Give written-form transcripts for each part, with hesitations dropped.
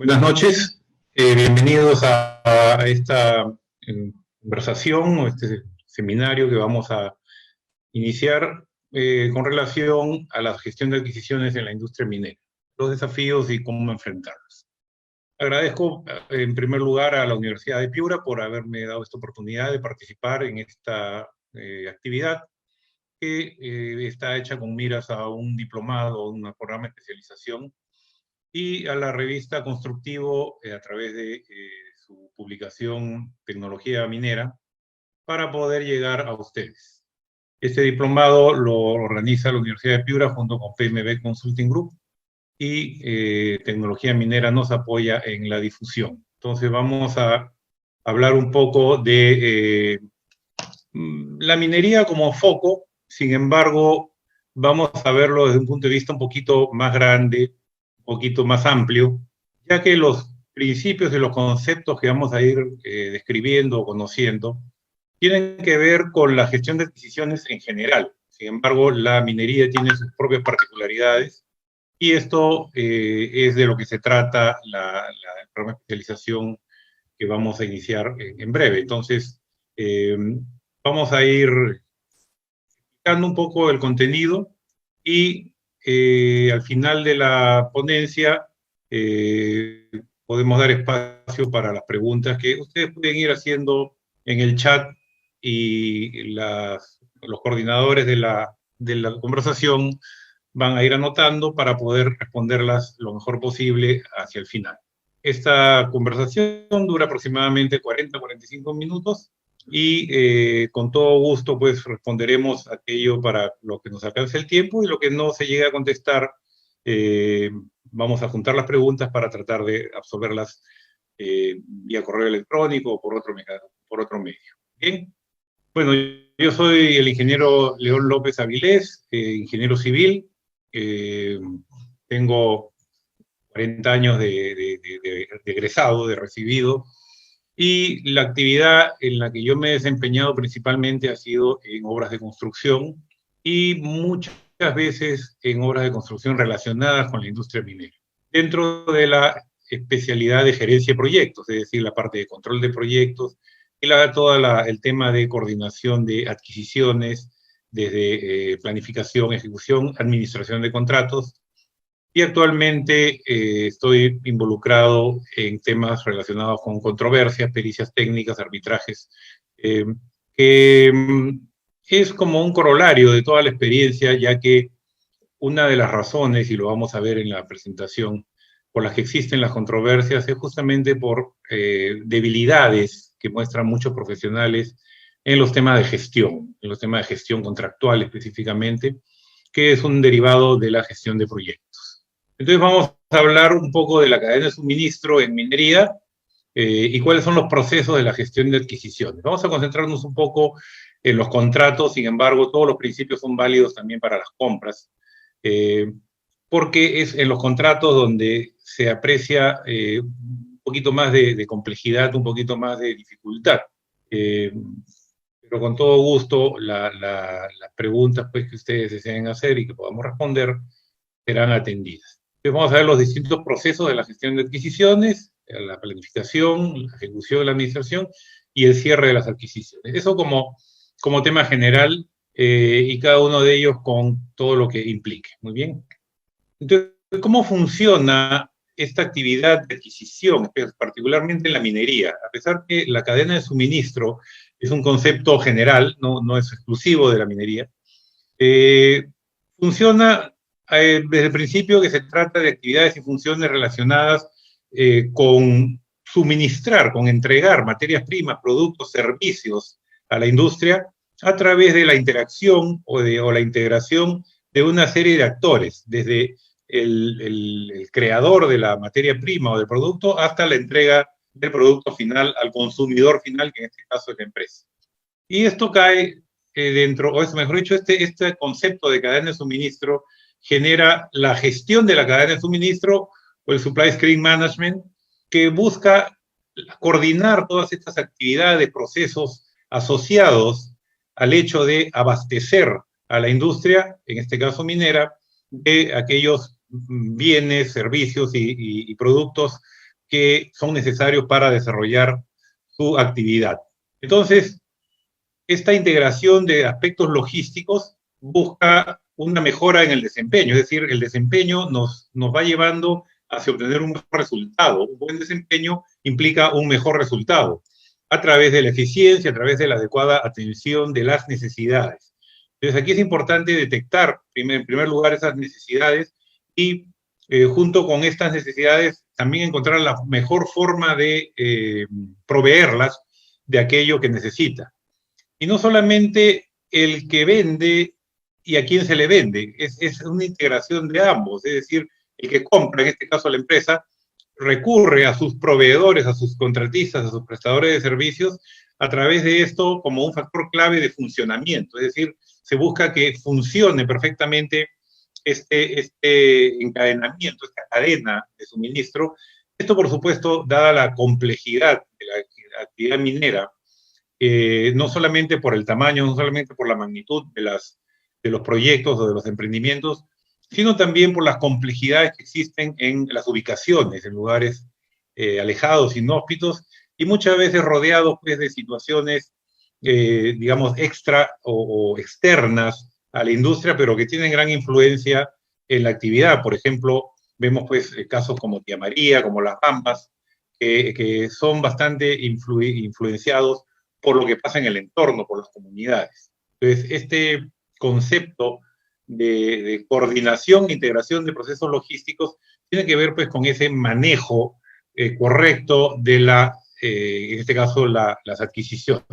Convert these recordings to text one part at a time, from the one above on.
Buenas noches, bienvenidos a esta conversación o este seminario que vamos a iniciar con relación a la gestión de adquisiciones en la industria minera, los desafíos y cómo enfrentarlos. Agradezco en primer lugar a la Universidad de Piura por haberme dado esta oportunidad de participar en esta actividad que está hecha con miras a un diplomado, un programa de especialización, y a la revista Constructivo a través de su publicación Tecnología Minera para poder llegar a ustedes. Este diplomado lo organiza la Universidad de Piura junto con PMB Consulting Group y Tecnología Minera nos apoya en la difusión. Entonces vamos a hablar un poco de la minería como foco, sin embargo vamos a verlo desde un punto de vista un poquito más grande, un poquito más amplio, ya que los principios y los conceptos que vamos a ir describiendo o conociendo tienen que ver con la gestión de adquisiciones en general. Sin embargo, la minería tiene sus propias particularidades y esto es de lo que se trata el programa de especialización que vamos a iniciar en breve. Entonces, vamos a ir explicando un poco el contenido y al final de la ponencia podemos dar espacio para las preguntas que ustedes pueden ir haciendo en el chat y los coordinadores de la conversación van a ir anotando para poder responderlas lo mejor posible hacia el final. Esta conversación dura aproximadamente 40-45 minutos y con todo gusto pues responderemos aquello para lo que nos alcance el tiempo y lo que no se llegue a contestar vamos a juntar las preguntas para tratar de absorberlas vía correo electrónico o por otro medio. ¿Bien? Bueno, yo soy el ingeniero León López Avilés, ingeniero civil, tengo 40 años de egresado, de recibido, y la actividad en la que yo me he desempeñado principalmente ha sido en obras de construcción y muchas veces en obras de construcción relacionadas con la industria minera. Dentro de la especialidad de gerencia de proyectos, es decir, la parte de control de proyectos y todo el tema de coordinación de adquisiciones, desde planificación, ejecución, administración de contratos. Y actualmente estoy involucrado en temas relacionados con controversias, pericias técnicas, arbitrajes, que es como un corolario de toda la experiencia, ya que una de las razones, y lo vamos a ver en la presentación, por las que existen las controversias es justamente por debilidades que muestran muchos profesionales en los temas de gestión contractual específicamente, que es un derivado de la gestión de proyectos. Entonces vamos a hablar un poco de la cadena de suministro en minería y cuáles son los procesos de la gestión de adquisiciones. Vamos a concentrarnos un poco en los contratos, sin embargo, todos los principios son válidos también para las compras, porque es en los contratos donde se aprecia un poquito más de complejidad, un poquito más de dificultad. Pero con todo gusto, las preguntas pues, que ustedes deseen hacer y que podamos responder serán atendidas. Entonces vamos a ver los distintos procesos de la gestión de adquisiciones, la planificación, la ejecución, la administración y el cierre de las adquisiciones. Eso como tema general y cada uno de ellos con todo lo que implique. Muy bien. Entonces, ¿cómo funciona esta actividad de adquisición, particularmente en la minería? A pesar que la cadena de suministro es un concepto general, no es exclusivo de la minería, funciona desde el principio que se trata de actividades y funciones relacionadas con suministrar, con entregar materias primas, productos, servicios a la industria a través de la interacción o la integración de una serie de actores, desde el creador de la materia prima o del producto hasta la entrega del producto final al consumidor final, que en este caso es la empresa. Y esto cae dentro, o es mejor dicho, este concepto de cadena de suministro genera la gestión de la cadena de suministro o el Supply Chain Management, que busca coordinar todas estas actividades, procesos asociados al hecho de abastecer a la industria, en este caso minera, de aquellos bienes, servicios y productos que son necesarios para desarrollar su actividad. Entonces, esta integración de aspectos logísticos busca una mejora en el desempeño, es decir, el desempeño nos va llevando hacia obtener un mejor resultado. Un buen desempeño implica un mejor resultado a través de la eficiencia, a través de la adecuada atención de las necesidades. Entonces, aquí es importante detectar, en primer lugar, esas necesidades y junto con estas necesidades también encontrar la mejor forma de proveerlas de aquello que necesita. Y no solamente el que vende y a quién se le vende, es una integración de ambos, es decir, el que compra, en este caso la empresa, recurre a sus proveedores, a sus contratistas, a sus prestadores de servicios, a través de esto como un factor clave de funcionamiento, es decir, se busca que funcione perfectamente este encadenamiento, esta cadena de suministro. Esto, por supuesto, dada la complejidad de la actividad minera, no solamente por el tamaño, no solamente por la magnitud de los proyectos o de los emprendimientos, sino también por las complejidades que existen en las ubicaciones, en lugares alejados, inhóspitos, y muchas veces rodeados pues, de situaciones, digamos, extra o externas a la industria, pero que tienen gran influencia en la actividad. Por ejemplo, vemos pues casos como Tía María, como Las Bambas, que son bastante influenciados por lo que pasa en el entorno, por las comunidades. Entonces, este concepto de coordinación e integración de procesos logísticos tiene que ver pues con ese manejo correcto de en este caso, las adquisiciones.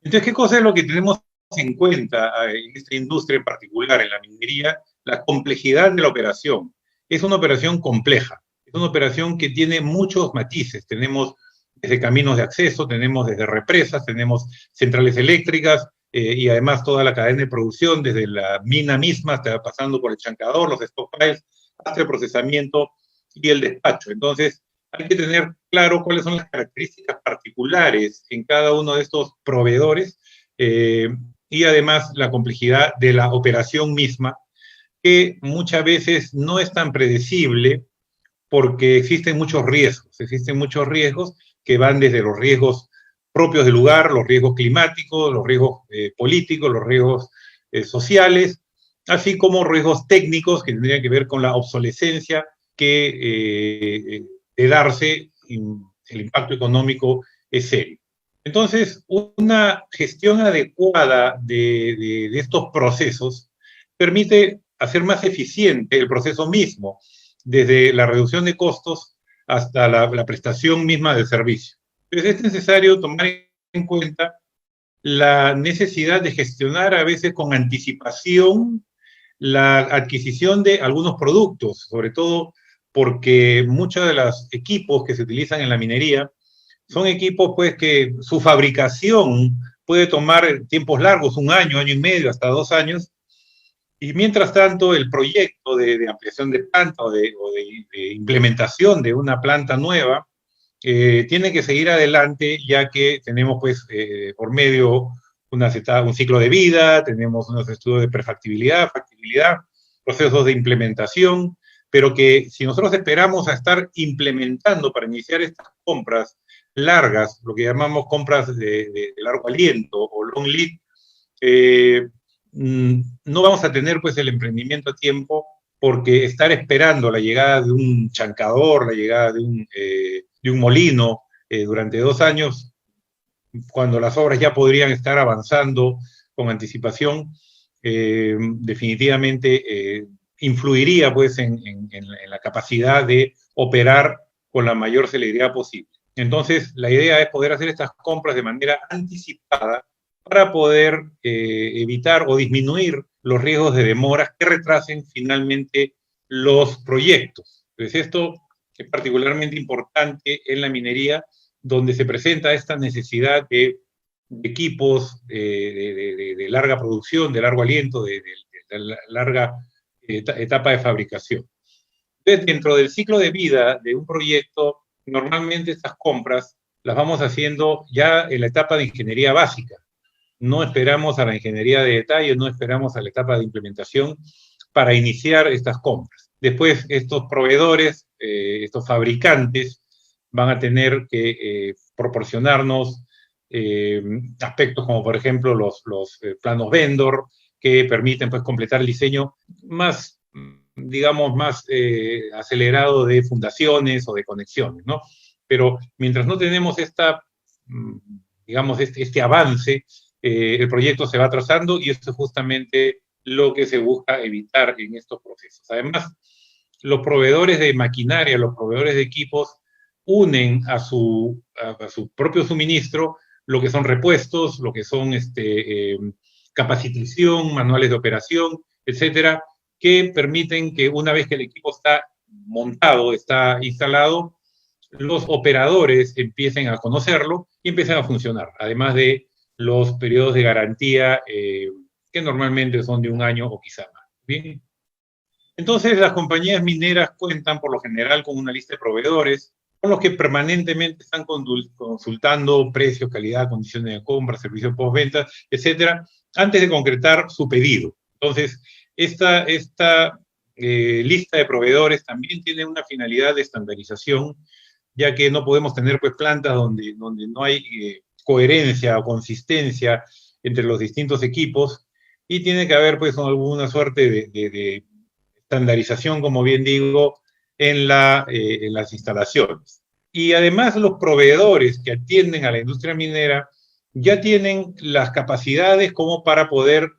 Entonces, ¿qué cosa es lo que tenemos en cuenta en esta industria en particular, en la minería? La complejidad de la operación. Es una operación compleja, es una operación que tiene muchos matices. Tenemos desde caminos de acceso, tenemos desde represas, tenemos centrales eléctricas y además toda la cadena de producción, desde la mina misma, hasta pasando por el chancador, los stockpiles, hasta el procesamiento y el despacho. Entonces, hay que tener claro cuáles son las características particulares en cada uno de estos proveedores y además la complejidad de la operación misma, que muchas veces no es tan predecible porque existen muchos riesgos que van desde los riesgos propios del lugar, los riesgos climáticos, los riesgos políticos, los riesgos sociales, así como riesgos técnicos que tendrían que ver con la obsolescencia que de darse, el impacto económico es serio. Entonces, una gestión adecuada de estos procesos permite hacer más eficiente el proceso mismo, desde la reducción de costos hasta la prestación misma del servicio. Entonces, es necesario tomar en cuenta la necesidad de gestionar a veces con anticipación la adquisición de algunos productos, sobre todo porque muchos de los equipos que se utilizan en la minería son equipos pues que su fabricación puede tomar tiempos largos, un año, año y medio, hasta 2 años, y mientras tanto el proyecto de ampliación de planta o de implementación de una planta nueva tiene que seguir adelante ya que tenemos pues por medio un ciclo de vida, tenemos unos estudios de prefactibilidad, factibilidad, procesos de implementación, pero que si nosotros esperamos a estar implementando para iniciar estas compras largas, lo que llamamos compras de largo aliento o long lead, no vamos a tener pues el emprendimiento a tiempo porque estar esperando la llegada de un chancador, la llegada de un molino durante 2 años, cuando las obras ya podrían estar avanzando con anticipación, definitivamente influiría pues en la capacidad de operar con la mayor celeridad posible. Entonces, la idea es poder hacer estas compras de manera anticipada para poder evitar o disminuir los riesgos de demoras que retrasen finalmente los proyectos. Entonces, esto es particularmente importante en la minería, donde se presenta esta necesidad de equipos de larga producción, de largo aliento, de larga etapa de fabricación. Entonces, dentro del ciclo de vida de un proyecto, normalmente estas compras las vamos haciendo ya en la etapa de ingeniería básica. No esperamos a la ingeniería de detalle, no esperamos a la etapa de implementación para iniciar estas compras. Después, estos proveedores, estos fabricantes, van a tener que proporcionarnos aspectos como, por ejemplo, los planos vendor, que permiten pues, completar el diseño más, digamos, más acelerado de fundaciones o de conexiones, ¿no? Pero mientras no tenemos digamos, este avance, el proyecto se va atrasando y esto es justamente lo que se busca evitar en estos procesos. Además, los proveedores de maquinaria, los proveedores de equipos, unen a su propio suministro lo que son repuestos, lo que son capacitación, manuales de operación, etcétera, que permiten que una vez que el equipo está montado, está instalado, los operadores empiecen a conocerlo y empiecen a funcionar, además de los periodos de garantía que normalmente son de un año o quizá más. Bien. Entonces, las compañías mineras cuentan por lo general con una lista de proveedores con los que permanentemente están consultando precios, calidad, condiciones de compra, servicios postventa, etcétera, antes de concretar su pedido. Entonces, esta lista de proveedores también tiene una finalidad de estandarización, ya que no podemos tener pues, plantas donde no hay coherencia o consistencia entre los distintos equipos y tiene que haber pues alguna suerte de estandarización, como bien digo, en las instalaciones. Y además los proveedores que atienden a la industria minera ya tienen las capacidades como para poder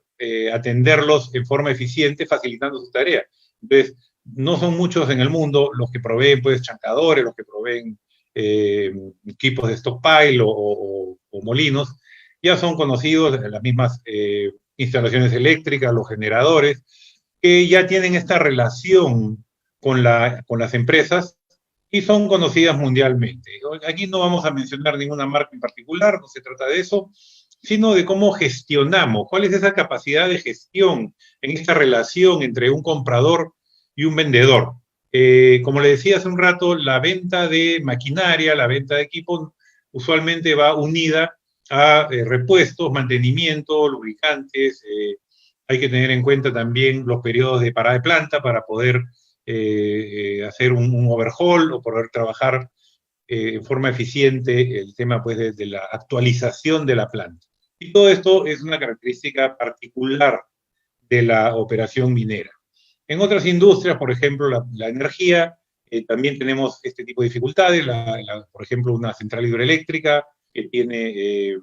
atenderlos en forma eficiente, facilitando su tarea. Entonces, no son muchos en el mundo los que proveen pues chancadores, los que proveen equipos de stockpile o molinos, ya son conocidos las mismas instalaciones eléctricas, los generadores, que ya tienen esta relación con las empresas y son conocidas mundialmente. Aquí no vamos a mencionar ninguna marca en particular, no se trata de eso, sino de cómo gestionamos, cuál es esa capacidad de gestión en esta relación entre un comprador y un vendedor. Como le decía hace un rato, la venta de maquinaria, la venta de equipos, usualmente va unida a repuestos, mantenimiento, lubricantes. Hay que tener en cuenta también los periodos de parada de planta para poder hacer un overhaul o poder trabajar en forma eficiente el tema pues, de la actualización de la planta. Y todo esto es una característica particular de la operación minera. En otras industrias, por ejemplo, la energía, también tenemos este tipo de dificultades. Por ejemplo, una central hidroeléctrica que tiene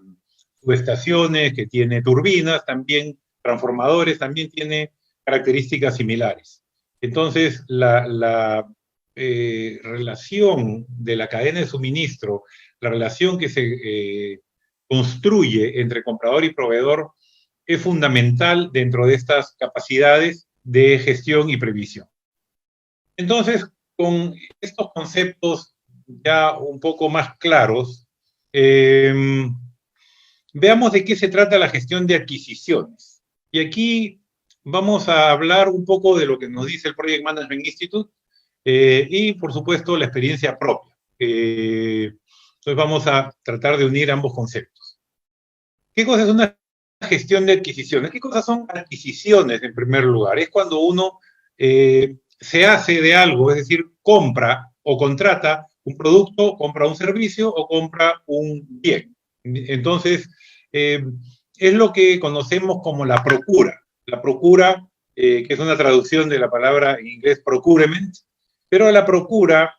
subestaciones, que tiene turbinas, también transformadores, también tiene características similares. Entonces, la relación de la cadena de suministro, la relación que se construye entre comprador y proveedor, es fundamental dentro de estas capacidades de gestión y previsión. Entonces, con estos conceptos ya un poco más claros, veamos de qué se trata la gestión de adquisiciones. Y aquí vamos a hablar un poco de lo que nos dice el Project Management Institute y, por supuesto, la experiencia propia. Entonces vamos a tratar de unir ambos conceptos. ¿Qué cosa es una gestión de adquisiciones? ¿Qué cosas son adquisiciones en primer lugar? Es cuando uno se hace de algo, es decir, compra o contrata un producto, compra un servicio o compra un bien. Entonces, es lo que conocemos como la procura. La procura, que es una traducción de la palabra en inglés procurement, pero la procura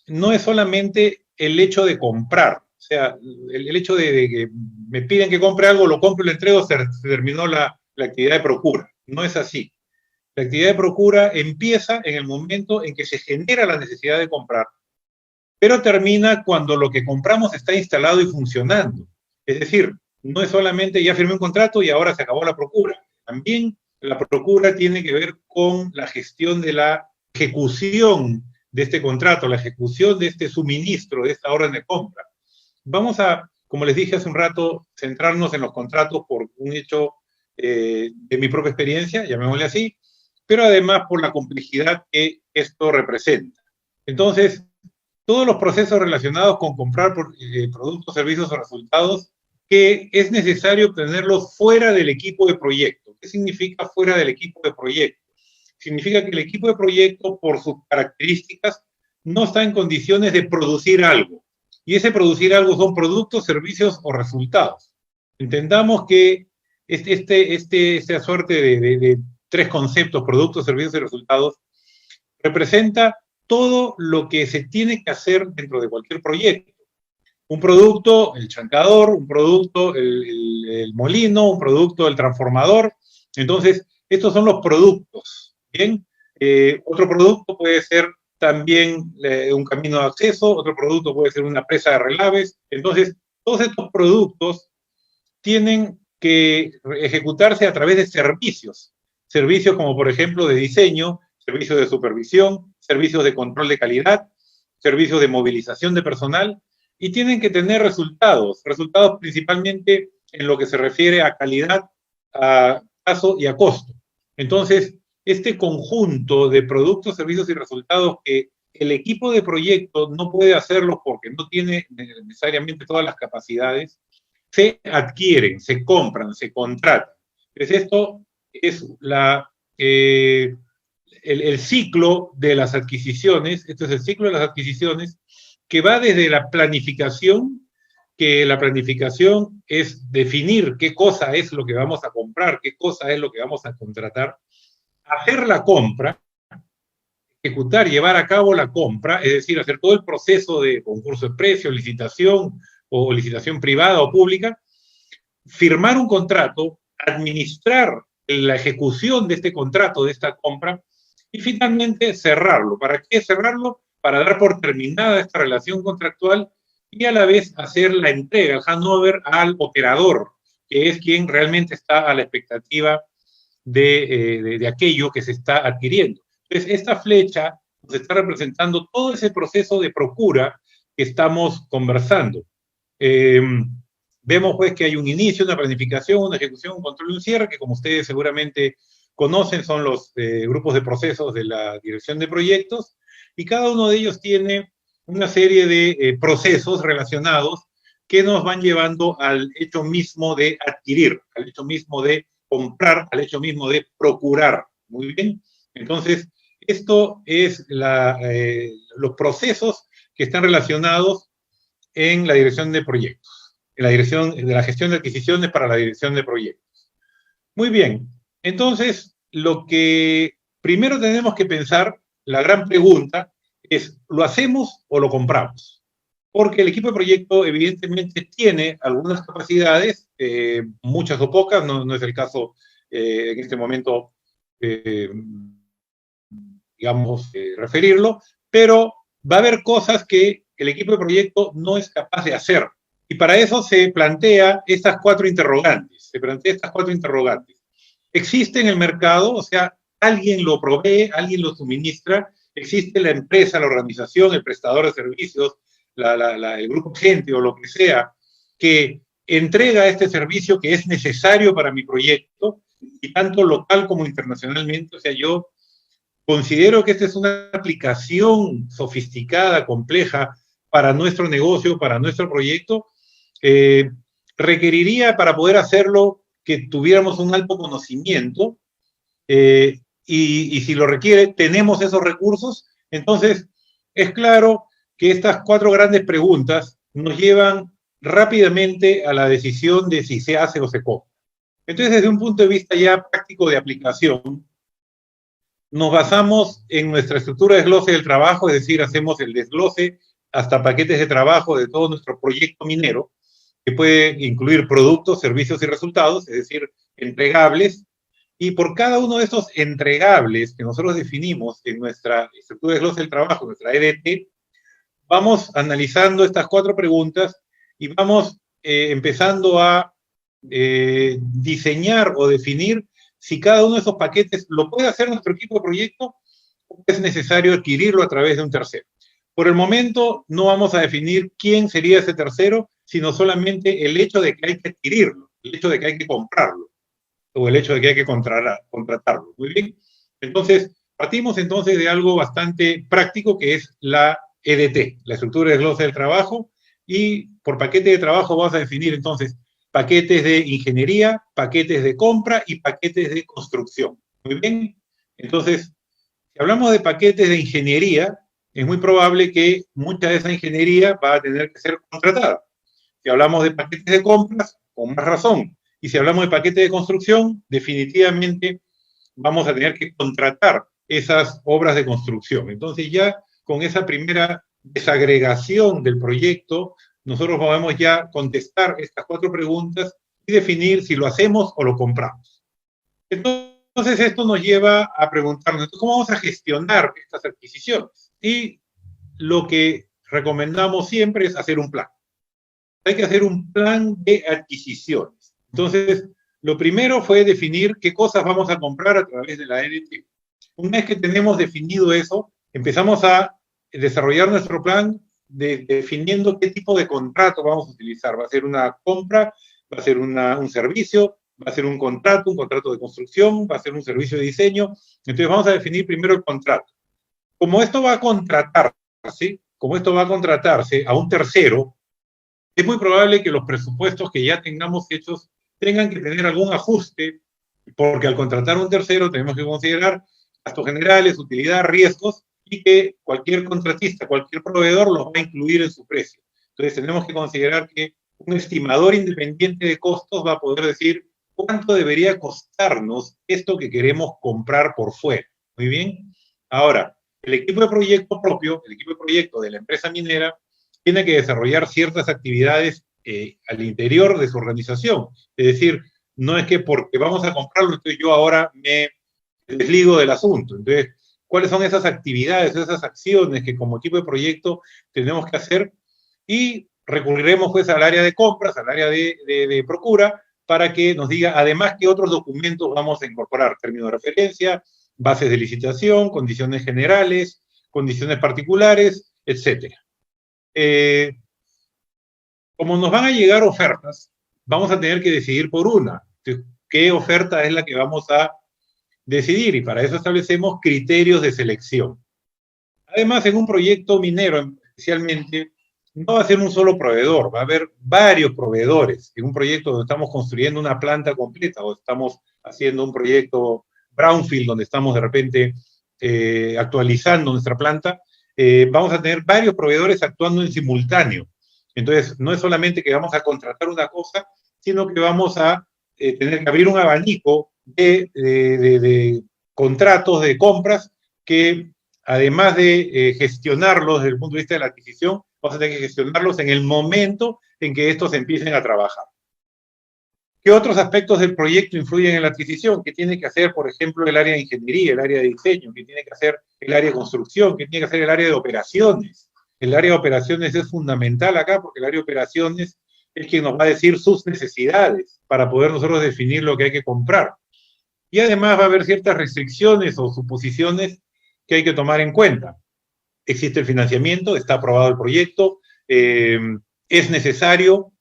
no es solamente el hecho de comprar. O sea, el hecho de que me piden que compre algo, lo compro y lo entrego, se terminó la actividad de procura. No es así. La actividad de procura empieza en el momento en que se genera la necesidad de comprar, pero termina cuando lo que compramos está instalado y funcionando. Es decir, no es solamente ya firmé un contrato y ahora se acabó la procura. También la procura tiene que ver con la gestión de la ejecución de este contrato, la ejecución de este suministro, de esta orden de compra. Vamos a, como les dije hace un rato, centrarnos en los contratos por un hecho de mi propia experiencia, llamémosle así, pero además por la complejidad que esto representa. Entonces, todos los procesos relacionados con comprar productos, servicios o resultados que es necesario obtenerlos fuera del equipo de proyecto. ¿Qué significa fuera del equipo de proyecto? Significa que el equipo de proyecto, por sus características, no está en condiciones de producir algo. Y ese producir algo son productos, servicios o resultados. Entendamos que esta suerte de tres conceptos, productos, servicios y resultados, representa todo lo que se tiene que hacer dentro de cualquier proyecto. Un producto, el chancador, un producto, el molino, un producto, el transformador. Entonces, estos son los productos. ¿Bien? Otro producto puede ser también un camino de acceso, otro producto puede ser una presa de relaves. Entonces, todos estos productos tienen que ejecutarse a través de servicios. Servicios como, por ejemplo, de diseño, servicios de supervisión, servicios de control de calidad, servicios de movilización de personal, y tienen que tener resultados principalmente en lo que se refiere a calidad, a plazo y a costo. Entonces, este conjunto de productos, servicios y resultados que el equipo de proyecto no puede hacerlo porque no tiene necesariamente todas las capacidades, se adquieren, se compran, se contratan. Entonces, esto es el ciclo de las adquisiciones, esto es el ciclo de las adquisiciones que va desde la planificación, que la planificación es definir qué cosa es lo que vamos a comprar, qué cosa es lo que vamos a contratar, hacer la compra, ejecutar, llevar a cabo la compra, es decir, hacer todo el proceso de concurso de precios, licitación o licitación privada o pública, firmar un contrato, administrar la ejecución de este contrato, de esta compra, y finalmente cerrarlo. ¿Para qué cerrarlo? Para dar por terminada esta relación contractual y a la vez hacer la entrega, el handover al operador, que es quien realmente está a la expectativa de aquello que se está adquiriendo. Entonces, esta flecha nos está representando todo ese proceso de procura que estamos conversando. Vemos pues que hay un inicio, una planificación, una ejecución, un control y un cierre, que como ustedes seguramente conocen son los grupos de procesos de la dirección de proyectos, y cada uno de ellos tiene una serie de procesos relacionados que nos van llevando al hecho mismo de adquirir, al hecho mismo de comprar, al hecho mismo de procurar. Muy bien. Entonces, esto es los procesos que están relacionados en la dirección de proyectos, en la dirección de la gestión de adquisiciones para la dirección de proyectos. Muy bien. Entonces, lo que primero tenemos que pensar, la gran pregunta, es, ¿lo hacemos o lo compramos? Porque el equipo de proyecto evidentemente tiene algunas capacidades, muchas o pocas, no es el caso en este momento, digamos, referirlo, pero va a haber cosas que el equipo de proyecto no es capaz de hacer. Y para eso se plantea estas cuatro interrogantes. ¿Existe en el mercado? O sea, ¿alguien lo provee? ¿Alguien lo suministra? ¿Existe la empresa, la organización, el prestador de servicios, el grupo gente o lo que sea, que entrega este servicio que es necesario para mi proyecto, y tanto local como internacionalmente? O sea, yo considero que esta es una aplicación sofisticada, compleja, para nuestro negocio, para nuestro proyecto. Requeriría para poder hacerlo que tuviéramos un alto conocimiento, y si lo requiere, tenemos esos recursos. Entonces, es claro que estas cuatro grandes preguntas nos llevan rápidamente a la decisión de si se hace o se compra. Entonces, desde un punto de vista ya práctico de aplicación, nos basamos en nuestra estructura de desglose del trabajo, es decir, hacemos el desglose hasta paquetes de trabajo de todo nuestro proyecto minero, que puede incluir productos, servicios y resultados, es decir, entregables, y por cada uno de estos entregables que nosotros definimos en nuestra estructura de desglose del trabajo, nuestra EDT, vamos analizando estas cuatro preguntas y vamos empezando a diseñar o definir si cada uno de esos paquetes lo puede hacer nuestro equipo de proyecto o es necesario adquirirlo a través de un tercero. Por el momento no vamos a definir quién sería ese tercero, sino solamente el hecho de que hay que adquirirlo, el hecho de que hay que comprarlo, o el hecho de que hay que contratarlo. Muy bien. Entonces, partimos entonces de algo bastante práctico, que es la EDT, la estructura de desglose del trabajo, y por paquete de trabajo vamos a definir entonces paquetes de ingeniería, paquetes de compra y paquetes de construcción. Muy bien. Entonces, si hablamos de paquetes de ingeniería, es muy probable que mucha de esa ingeniería va a tener que ser contratada. Si hablamos de paquetes de compras, con más razón. Y si hablamos de paquetes de construcción, definitivamente vamos a tener que contratar esas obras de construcción. Entonces ya con esa primera desagregación del proyecto, nosotros podemos ya contestar estas 4 preguntas y definir si lo hacemos o lo compramos. Entonces esto nos lleva a preguntarnos, ¿cómo vamos a gestionar estas adquisiciones? Y lo que recomendamos siempre es hacer un plan. Hay que hacer un plan de adquisiciones. Entonces, lo primero fue definir qué cosas vamos a comprar a través de la ANT. Una vez que tenemos definido eso, empezamos a desarrollar nuestro plan definiendo qué tipo de contrato vamos a utilizar. ¿Va a ser una compra? ¿Va a ser un servicio? ¿Va a ser un contrato de construcción? ¿Va a ser un servicio de diseño? Entonces vamos a definir primero el contrato. Como esto va a contratarse a un tercero, es muy probable que los presupuestos que ya tengamos hechos tengan que tener algún ajuste, porque al contratar a un tercero tenemos que considerar gastos generales, utilidad, riesgos, y que cualquier contratista, cualquier proveedor los va a incluir en su precio. Entonces tenemos que considerar que un estimador independiente de costos va a poder decir cuánto debería costarnos esto que queremos comprar por fuera. Muy bien. Ahora, el equipo de proyecto propio, el equipo de proyecto de la empresa minera, tiene que desarrollar ciertas actividades al interior de su organización. Es decir, no es que porque vamos a comprarlo, entonces yo ahora me desligo del asunto. Entonces, ¿cuáles son esas actividades, esas acciones que como equipo de proyecto tenemos que hacer? Y recurriremos pues al área de compras, al área de procura, para que nos diga además qué otros documentos vamos a incorporar, términos de referencia, bases de licitación, condiciones generales, condiciones particulares, etcétera. Como nos van a llegar ofertas, vamos a tener que decidir por una. ¿Qué oferta es la que vamos a decidir? Y para eso establecemos criterios de selección. Además, en un proyecto minero, especialmente, no va a ser un solo proveedor, va a haber varios proveedores. En un proyecto donde estamos construyendo una planta completa o estamos haciendo un proyecto brownfield donde estamos de repente actualizando nuestra planta, vamos a tener varios proveedores actuando en simultáneo. Entonces, no es solamente que vamos a contratar una cosa, sino que vamos a tener que abrir un abanico de contratos, de compras, que además de gestionarlos desde el punto de vista de la adquisición, vamos a tener que gestionarlos en el momento en que estos empiecen a trabajar. ¿Qué otros aspectos del proyecto influyen en la adquisición? ¿Qué tiene que hacer, por ejemplo, el área de ingeniería, el área de diseño? ¿Qué tiene que hacer el área de construcción? ¿Qué tiene que hacer el área de operaciones? El área de operaciones es fundamental acá porque el área de operaciones es quien nos va a decir sus necesidades para poder nosotros definir lo que hay que comprar. Y además va a haber ciertas restricciones o suposiciones que hay que tomar en cuenta. Existe el financiamiento, está aprobado el proyecto, es necesario,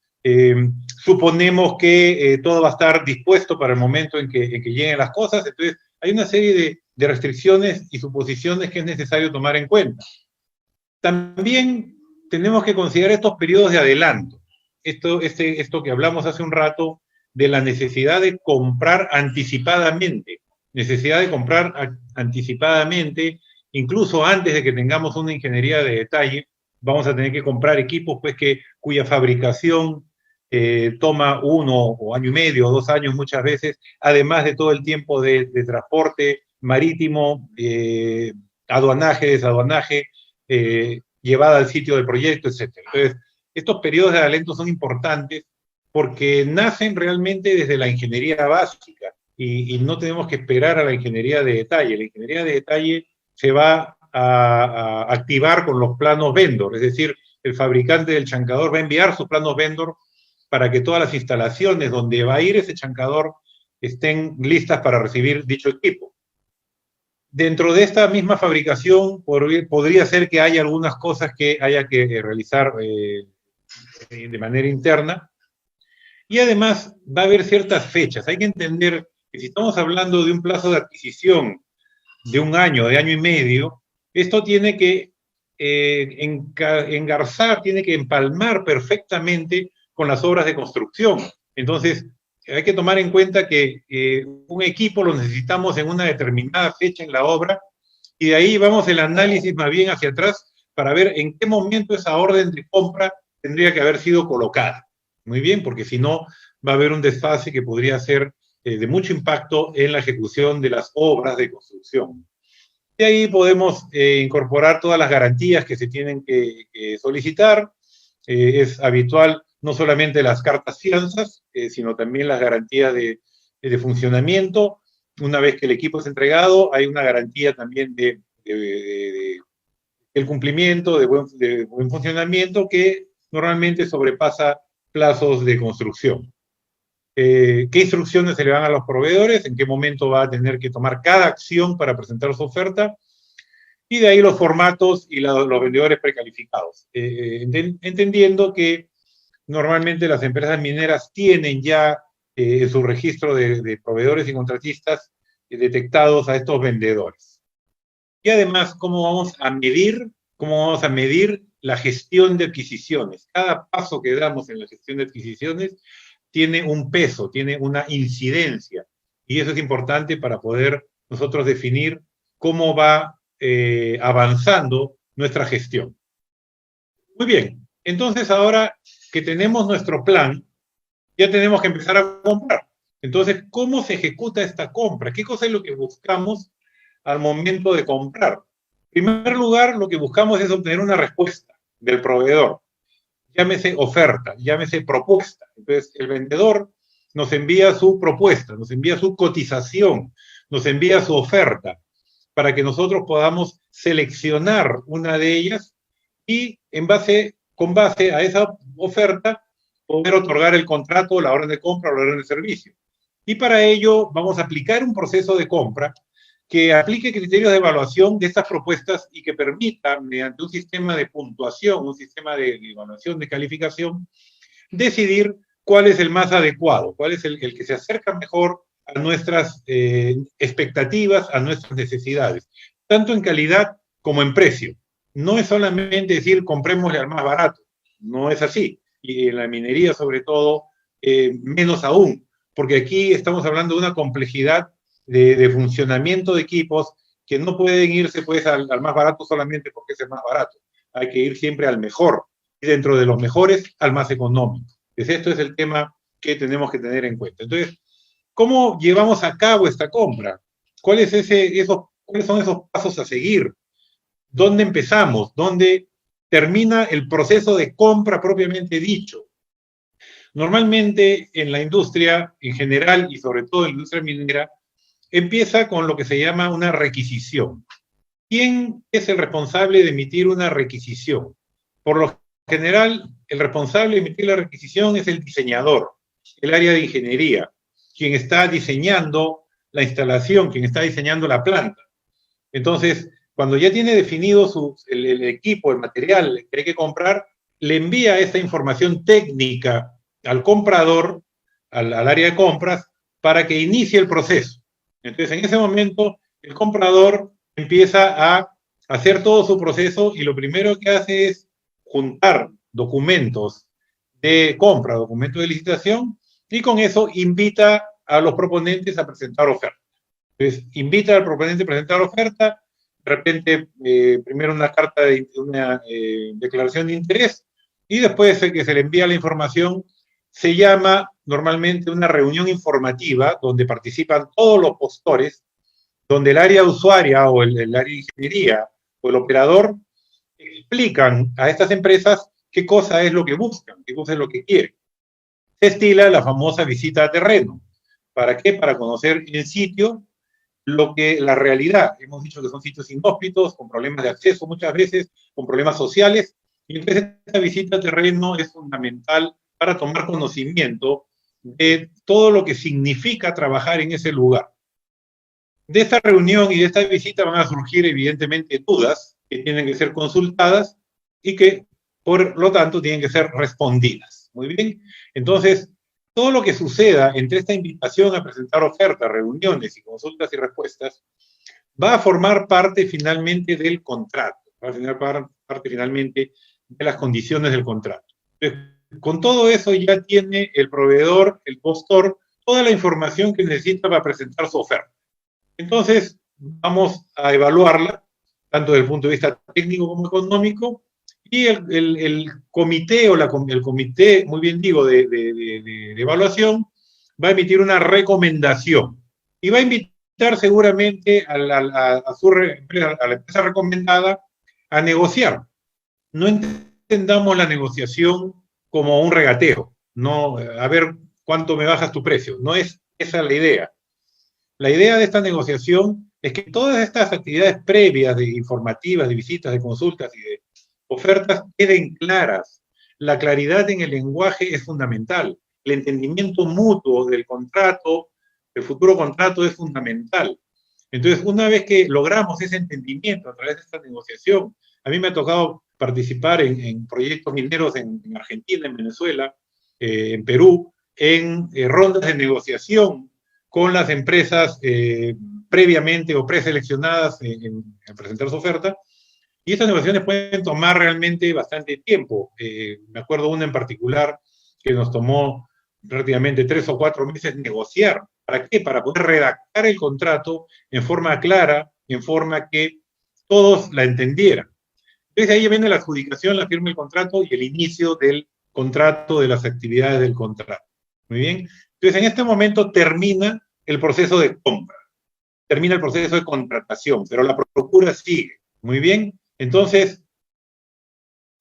suponemos que todo va a estar dispuesto para el momento en que lleguen las cosas, entonces hay una serie de restricciones y suposiciones que es necesario tomar en cuenta. También tenemos que considerar estos periodos de adelanto, esto que hablamos hace un rato de la necesidad de comprar anticipadamente, incluso antes de que tengamos una ingeniería de detalle, vamos a tener que comprar equipos pues, cuya fabricación toma 1 o año y medio o 2 años muchas veces, además de todo el tiempo de transporte marítimo, aduanaje, desaduanaje, llevada al sitio del proyecto, etc. Entonces, estos periodos de adelanto son importantes porque nacen realmente desde la ingeniería básica y no tenemos que esperar a la ingeniería de detalle. La ingeniería de detalle se va a activar con los planos vendor, es decir, el fabricante del chancador va a enviar sus planos vendor para que todas las instalaciones donde va a ir ese chancador estén listas para recibir dicho equipo. Dentro de esta misma fabricación podría ser que haya algunas cosas que haya que realizar de manera interna, y además va a haber ciertas fechas. Hay que entender que si estamos hablando de un plazo de adquisición de 1 año, de año y medio, esto tiene que engarzar, tiene que empalmar perfectamente con las obras de construcción. Entonces, hay que tomar en cuenta que un equipo lo necesitamos en una determinada fecha en la obra y de ahí vamos el análisis más bien hacia atrás para ver en qué momento esa orden de compra tendría que haber sido colocada. Muy bien, porque si no va a haber un desfase que podría ser de mucho impacto en la ejecución de las obras de construcción. De ahí podemos incorporar todas las garantías que se tienen que solicitar. Es habitual no solamente las cartas fianzas, sino también las garantías de funcionamiento. Una vez que el equipo es entregado, hay una garantía también de el cumplimiento, de buen funcionamiento, que normalmente sobrepasa plazos de construcción. ¿Qué instrucciones se le dan a los proveedores? ¿En qué momento va a tener que tomar cada acción para presentar su oferta? Y de ahí los formatos y los vendedores precalificados. Entendiendo que normalmente las empresas mineras tienen ya en su registro de proveedores y contratistas detectados a estos vendedores. Y además, ¿cómo vamos a medir la gestión de adquisiciones? Cada paso que damos en la gestión de adquisiciones tiene un peso, tiene una incidencia. Y eso es importante para poder nosotros definir cómo va avanzando nuestra gestión. Muy bien, entonces ahora que tenemos nuestro plan, ya tenemos que empezar a comprar. Entonces, ¿cómo se ejecuta esta compra? ¿Qué cosa es lo que buscamos al momento de comprar? En primer lugar, lo que buscamos es obtener una respuesta del proveedor. Llámese oferta, llámese propuesta. Entonces, el vendedor nos envía su propuesta, nos envía su cotización, nos envía su oferta, para que nosotros podamos seleccionar una de ellas y con base a esa oferta poder otorgar el contrato, la orden de compra o la orden de servicio. Y para ello vamos a aplicar un proceso de compra que aplique criterios de evaluación de estas propuestas y que permita, mediante un sistema de puntuación, un sistema de evaluación, de calificación, decidir cuál es el más adecuado, cuál es el que se acerca mejor a nuestras expectativas, a nuestras necesidades, tanto en calidad como en precio. No es solamente decir comprémosle al más barato, no es así. Y en la minería, sobre todo, menos aún, porque aquí estamos hablando de una complejidad de funcionamiento de equipos que no pueden irse pues al más barato solamente porque es el más barato. Hay que ir siempre al mejor, y dentro de los mejores, al más económico. Entonces, esto es el tema que tenemos que tener en cuenta. Entonces, ¿cómo llevamos a cabo esta compra? ¿Cuáles son esos pasos a seguir? ¿Dónde empezamos? ¿Dónde termina el proceso de compra propiamente dicho? Normalmente en la industria en general y sobre todo en la industria minera, empieza con lo que se llama una requisición. ¿Quién es el responsable de emitir una requisición? Por lo general, el responsable de emitir la requisición es el diseñador, el área de ingeniería, quien está diseñando la instalación, quien está diseñando la planta. Entonces, cuando ya tiene definido el equipo, el material que hay que comprar, le envía esa información técnica al comprador, al área de compras, para que inicie el proceso. Entonces, en ese momento, el comprador empieza a hacer todo su proceso y lo primero que hace es juntar documentos de compra, documentos de licitación, y con eso invita a los proponentes a presentar oferta. Entonces, invita al proponente a presentar oferta, de repente, primero una carta una declaración de interés, y después de que se le envía la información, se llama normalmente una reunión informativa donde participan todos los postores, donde el área usuaria o el área de ingeniería o el operador explican a estas empresas qué cosa es lo que buscan, qué cosa es lo que quieren. Se estila la famosa visita a terreno. ¿Para qué? Para conocer en sitio la realidad. Hemos dicho que son sitios inhóspitos, con problemas de acceso muchas veces, con problemas sociales, y entonces esta visita a terreno es fundamental para tomar conocimiento de todo lo que significa trabajar en ese lugar. De esta reunión y de esta visita van a surgir evidentemente dudas que tienen que ser consultadas y que, por lo tanto, tienen que ser respondidas. Muy bien. Entonces, todo lo que suceda entre esta invitación a presentar ofertas, reuniones y consultas y respuestas va a formar parte finalmente del contrato, va a formar parte finalmente de las condiciones del contrato. Entonces, con todo eso ya tiene el proveedor, el postor, toda la información que necesita para presentar su oferta. Entonces, vamos a evaluarla tanto desde el punto de vista técnico como económico, y el comité, el comité, muy bien digo, de evaluación, va a emitir una recomendación y va a invitar seguramente a la empresa recomendada a negociar. No entendamos la negociación como un regateo, no, a ver cuánto me bajas tu precio, no es esa la idea. La idea de esta negociación es que todas estas actividades previas de informativas, de visitas, de consultas y de ofertas queden claras. La claridad en el lenguaje es fundamental. El entendimiento mutuo del contrato, del futuro contrato, es fundamental. Entonces, una vez que logramos ese entendimiento a través de esta negociación, a mí me ha tocado participar en proyectos mineros en Argentina, en Venezuela, en Perú, en rondas de negociación con las empresas previamente o preseleccionadas en presentar su oferta. Y estas negociaciones pueden tomar realmente bastante tiempo. Me acuerdo una en particular que nos tomó prácticamente 3 o 4 meses negociar. ¿Para qué? Para poder redactar el contrato en forma clara, en forma que todos la entendieran. Entonces ahí viene la adjudicación, la firma del contrato y el inicio del contrato, de las actividades del contrato. Muy bien. Entonces en este momento termina el proceso de compra, termina el proceso de contratación, pero la procura sigue. Muy bien. Entonces,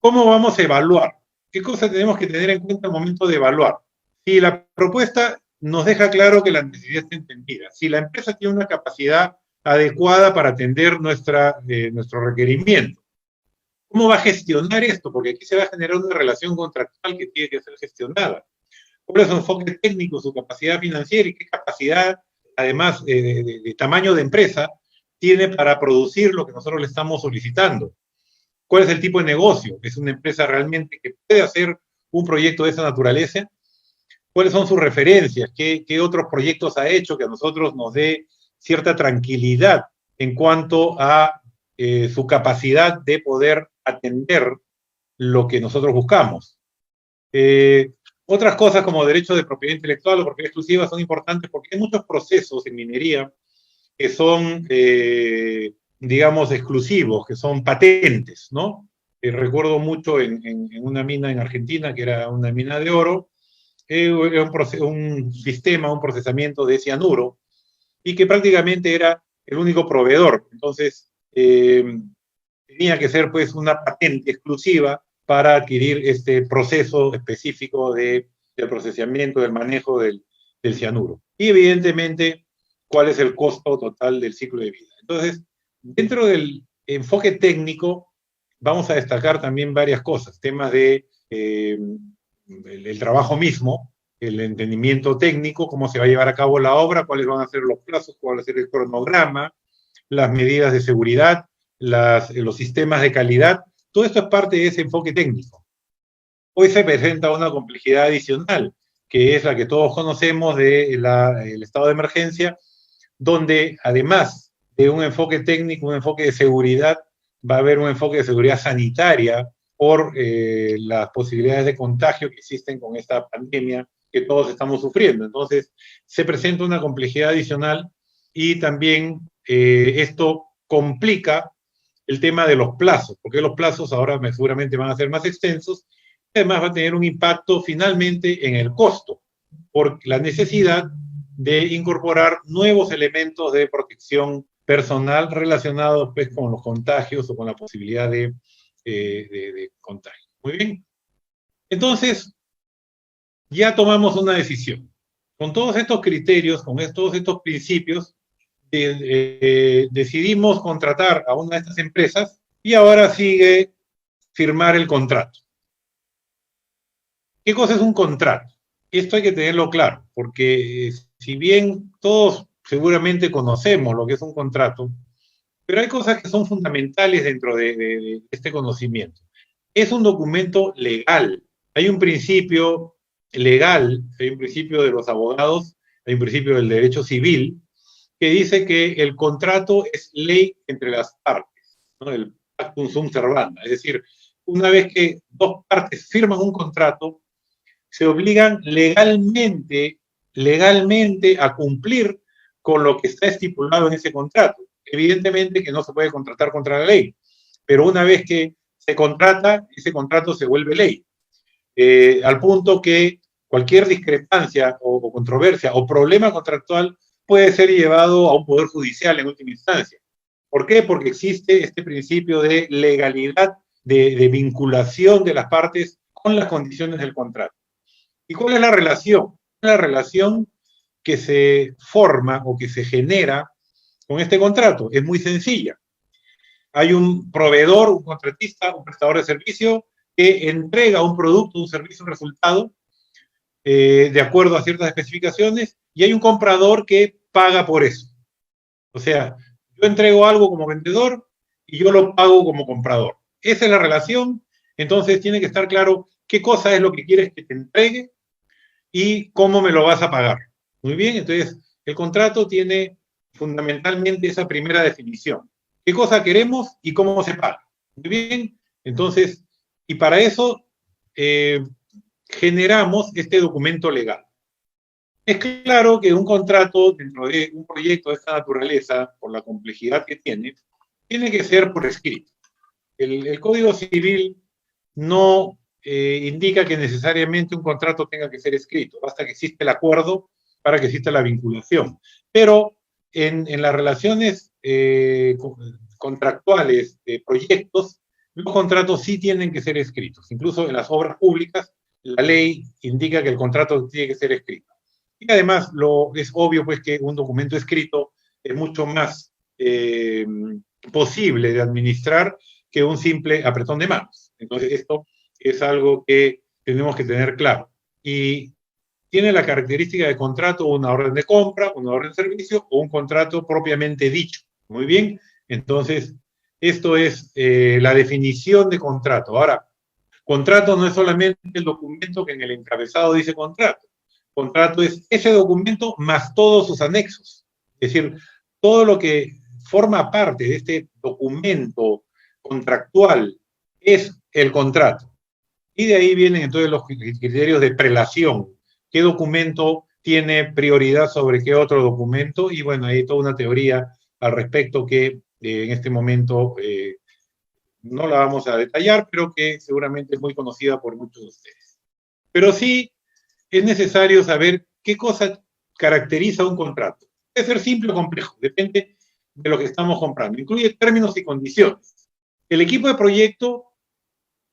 ¿cómo vamos a evaluar? ¿Qué cosas tenemos que tener en cuenta al momento de evaluar? Si la propuesta nos deja claro que la necesidad está entendida, si la empresa tiene una capacidad adecuada para atender nuestro requerimiento, ¿cómo va a gestionar esto? Porque aquí se va a generar una relación contractual que tiene que ser gestionada. ¿Cuál es su enfoque técnico, su capacidad financiera y qué capacidad, además de tamaño de empresa, tiene para producir lo que nosotros le estamos solicitando? ¿Cuál es el tipo de negocio? ¿Es una empresa realmente que puede hacer un proyecto de esa naturaleza? ¿Cuáles son sus referencias? ¿Qué otros proyectos ha hecho que a nosotros nos dé cierta tranquilidad en cuanto a su capacidad de poder atender lo que nosotros buscamos? Otras cosas como derecho de propiedad intelectual o propiedad exclusiva son importantes porque hay muchos procesos en minería que son, digamos, exclusivos, que son patentes, ¿no? Recuerdo mucho en una mina en Argentina, que era una mina de oro, era un sistema, un procesamiento de cianuro, y que prácticamente era el único proveedor. Entonces, tenía que ser pues una patente exclusiva para adquirir este proceso específico del procesamiento, del manejo del cianuro. Y evidentemente, cuál es el costo total del ciclo de vida. Entonces, dentro del enfoque técnico, vamos a destacar también varias cosas, temas de el trabajo mismo, el entendimiento técnico, cómo se va a llevar a cabo la obra, cuáles van a ser los plazos, cuál va a ser el cronograma, las medidas de seguridad, los sistemas de calidad. Todo esto es parte de ese enfoque técnico. Hoy se presenta una complejidad adicional, que es la que todos conocemos del estado de emergencia, donde además de un enfoque técnico, un enfoque de seguridad, va a haber un enfoque de seguridad sanitaria por las posibilidades de contagio que existen con esta pandemia que todos estamos sufriendo. Entonces, se presenta una complejidad adicional y también esto complica el tema de los plazos, porque los plazos ahora seguramente van a ser más extensos, además va a tener un impacto finalmente en el costo, por la necesidad de incorporar nuevos elementos de protección personal relacionados pues, con los contagios o con la posibilidad de contagio. Muy bien. Entonces, ya tomamos una decisión. Con todos estos criterios, con todos estos principios, decidimos contratar a una de estas empresas y ahora sigue firmar el contrato. ¿Qué cosa es un contrato? Esto hay que tenerlo claro, porque si bien todos seguramente conocemos lo que es un contrato, pero hay cosas que son fundamentales dentro de este conocimiento. Es un documento legal. Hay un principio legal, hay un principio de los abogados, hay un principio del derecho civil, que dice que el contrato es ley entre las partes, ¿no? El pactum sunt servanda. Es decir, una vez que dos partes firman un contrato, se obligan legalmente a cumplir con lo que está estipulado en ese contrato. evidentemente que no se puede contratar contra la ley, pero una vez que se contrata, ese contrato se vuelve ley, al punto que cualquier discrepancia o controversia o problema contractual puede ser llevado a un poder judicial en última instancia. ¿Por qué? Porque existe este principio de legalidad, de vinculación de las partes con las condiciones del contrato. ¿Y cuál es la relación? La relación que se forma o que se genera con este contrato es muy sencilla. Hay un proveedor, un contratista, un prestador de servicio que entrega un producto, un servicio, un resultado de acuerdo a ciertas especificaciones, y hay un comprador que paga por eso. O sea, yo entrego algo como vendedor y yo lo pago como comprador. Esa es la relación. Entonces tiene que estar claro qué cosa es lo que quieres que te entregue y cómo me lo vas a pagar. Muy bien, entonces el contrato tiene fundamentalmente esa primera definición. ¿Qué cosa queremos y cómo se paga? Muy bien, entonces, y para eso generamos este documento legal. Es claro que un contrato dentro de un proyecto de esta naturaleza, por la complejidad que tiene que ser por escrito. El Código Civil no indica que necesariamente un contrato tenga que ser escrito, basta que exista el acuerdo para que exista la vinculación. Pero en las relaciones contractuales de proyectos, los contratos sí tienen que ser escritos. Incluso en las obras públicas, la ley indica que el contrato tiene que ser escrito. Y además, es obvio pues que un documento escrito es mucho más posible de administrar que un simple apretón de manos. Entonces, esto es algo que tenemos que tener claro. Y tiene la característica de contrato una orden de compra, una orden de servicio o un contrato propiamente dicho. Muy bien, entonces, esto es la definición de contrato. Ahora, contrato no es solamente el documento que en el encabezado dice contrato. Contrato es ese documento más todos sus anexos. Es decir, todo lo que forma parte de este documento contractual es el contrato. Y de ahí vienen entonces los criterios de prelación. ¿Qué documento tiene prioridad sobre qué otro documento? Y bueno, hay toda una teoría al respecto que en este momento no la vamos a detallar, pero que seguramente es muy conocida por muchos de ustedes. Pero sí es necesario saber qué cosa caracteriza un contrato. Puede ser simple o complejo, depende de lo que estamos comprando. Incluye términos y condiciones. El equipo de proyecto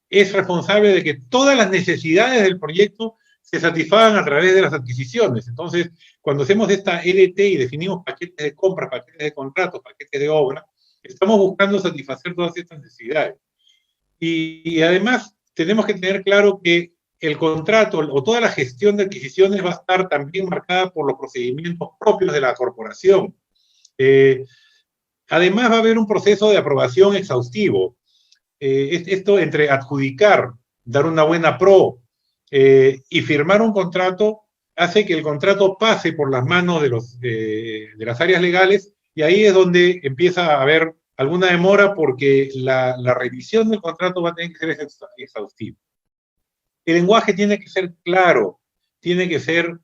es responsable de que todas las necesidades del proyecto se satisfagan a través de las adquisiciones. Entonces, cuando hacemos esta LT y definimos paquetes de compra, paquetes de contratos, paquetes de obra, estamos buscando satisfacer todas estas necesidades. Y además, tenemos que tener claro que el contrato o toda la gestión de adquisiciones va a estar también marcada por los procedimientos propios de la corporación. Además, va a haber un proceso de aprobación exhaustivo. Esto entre adjudicar, dar una buena pro y firmar un contrato hace que el contrato pase por las manos de las áreas legales, y ahí es donde empieza a haber alguna demora porque la revisión del contrato va a tener que ser exhaustivo. El lenguaje tiene que ser claro, tiene que ser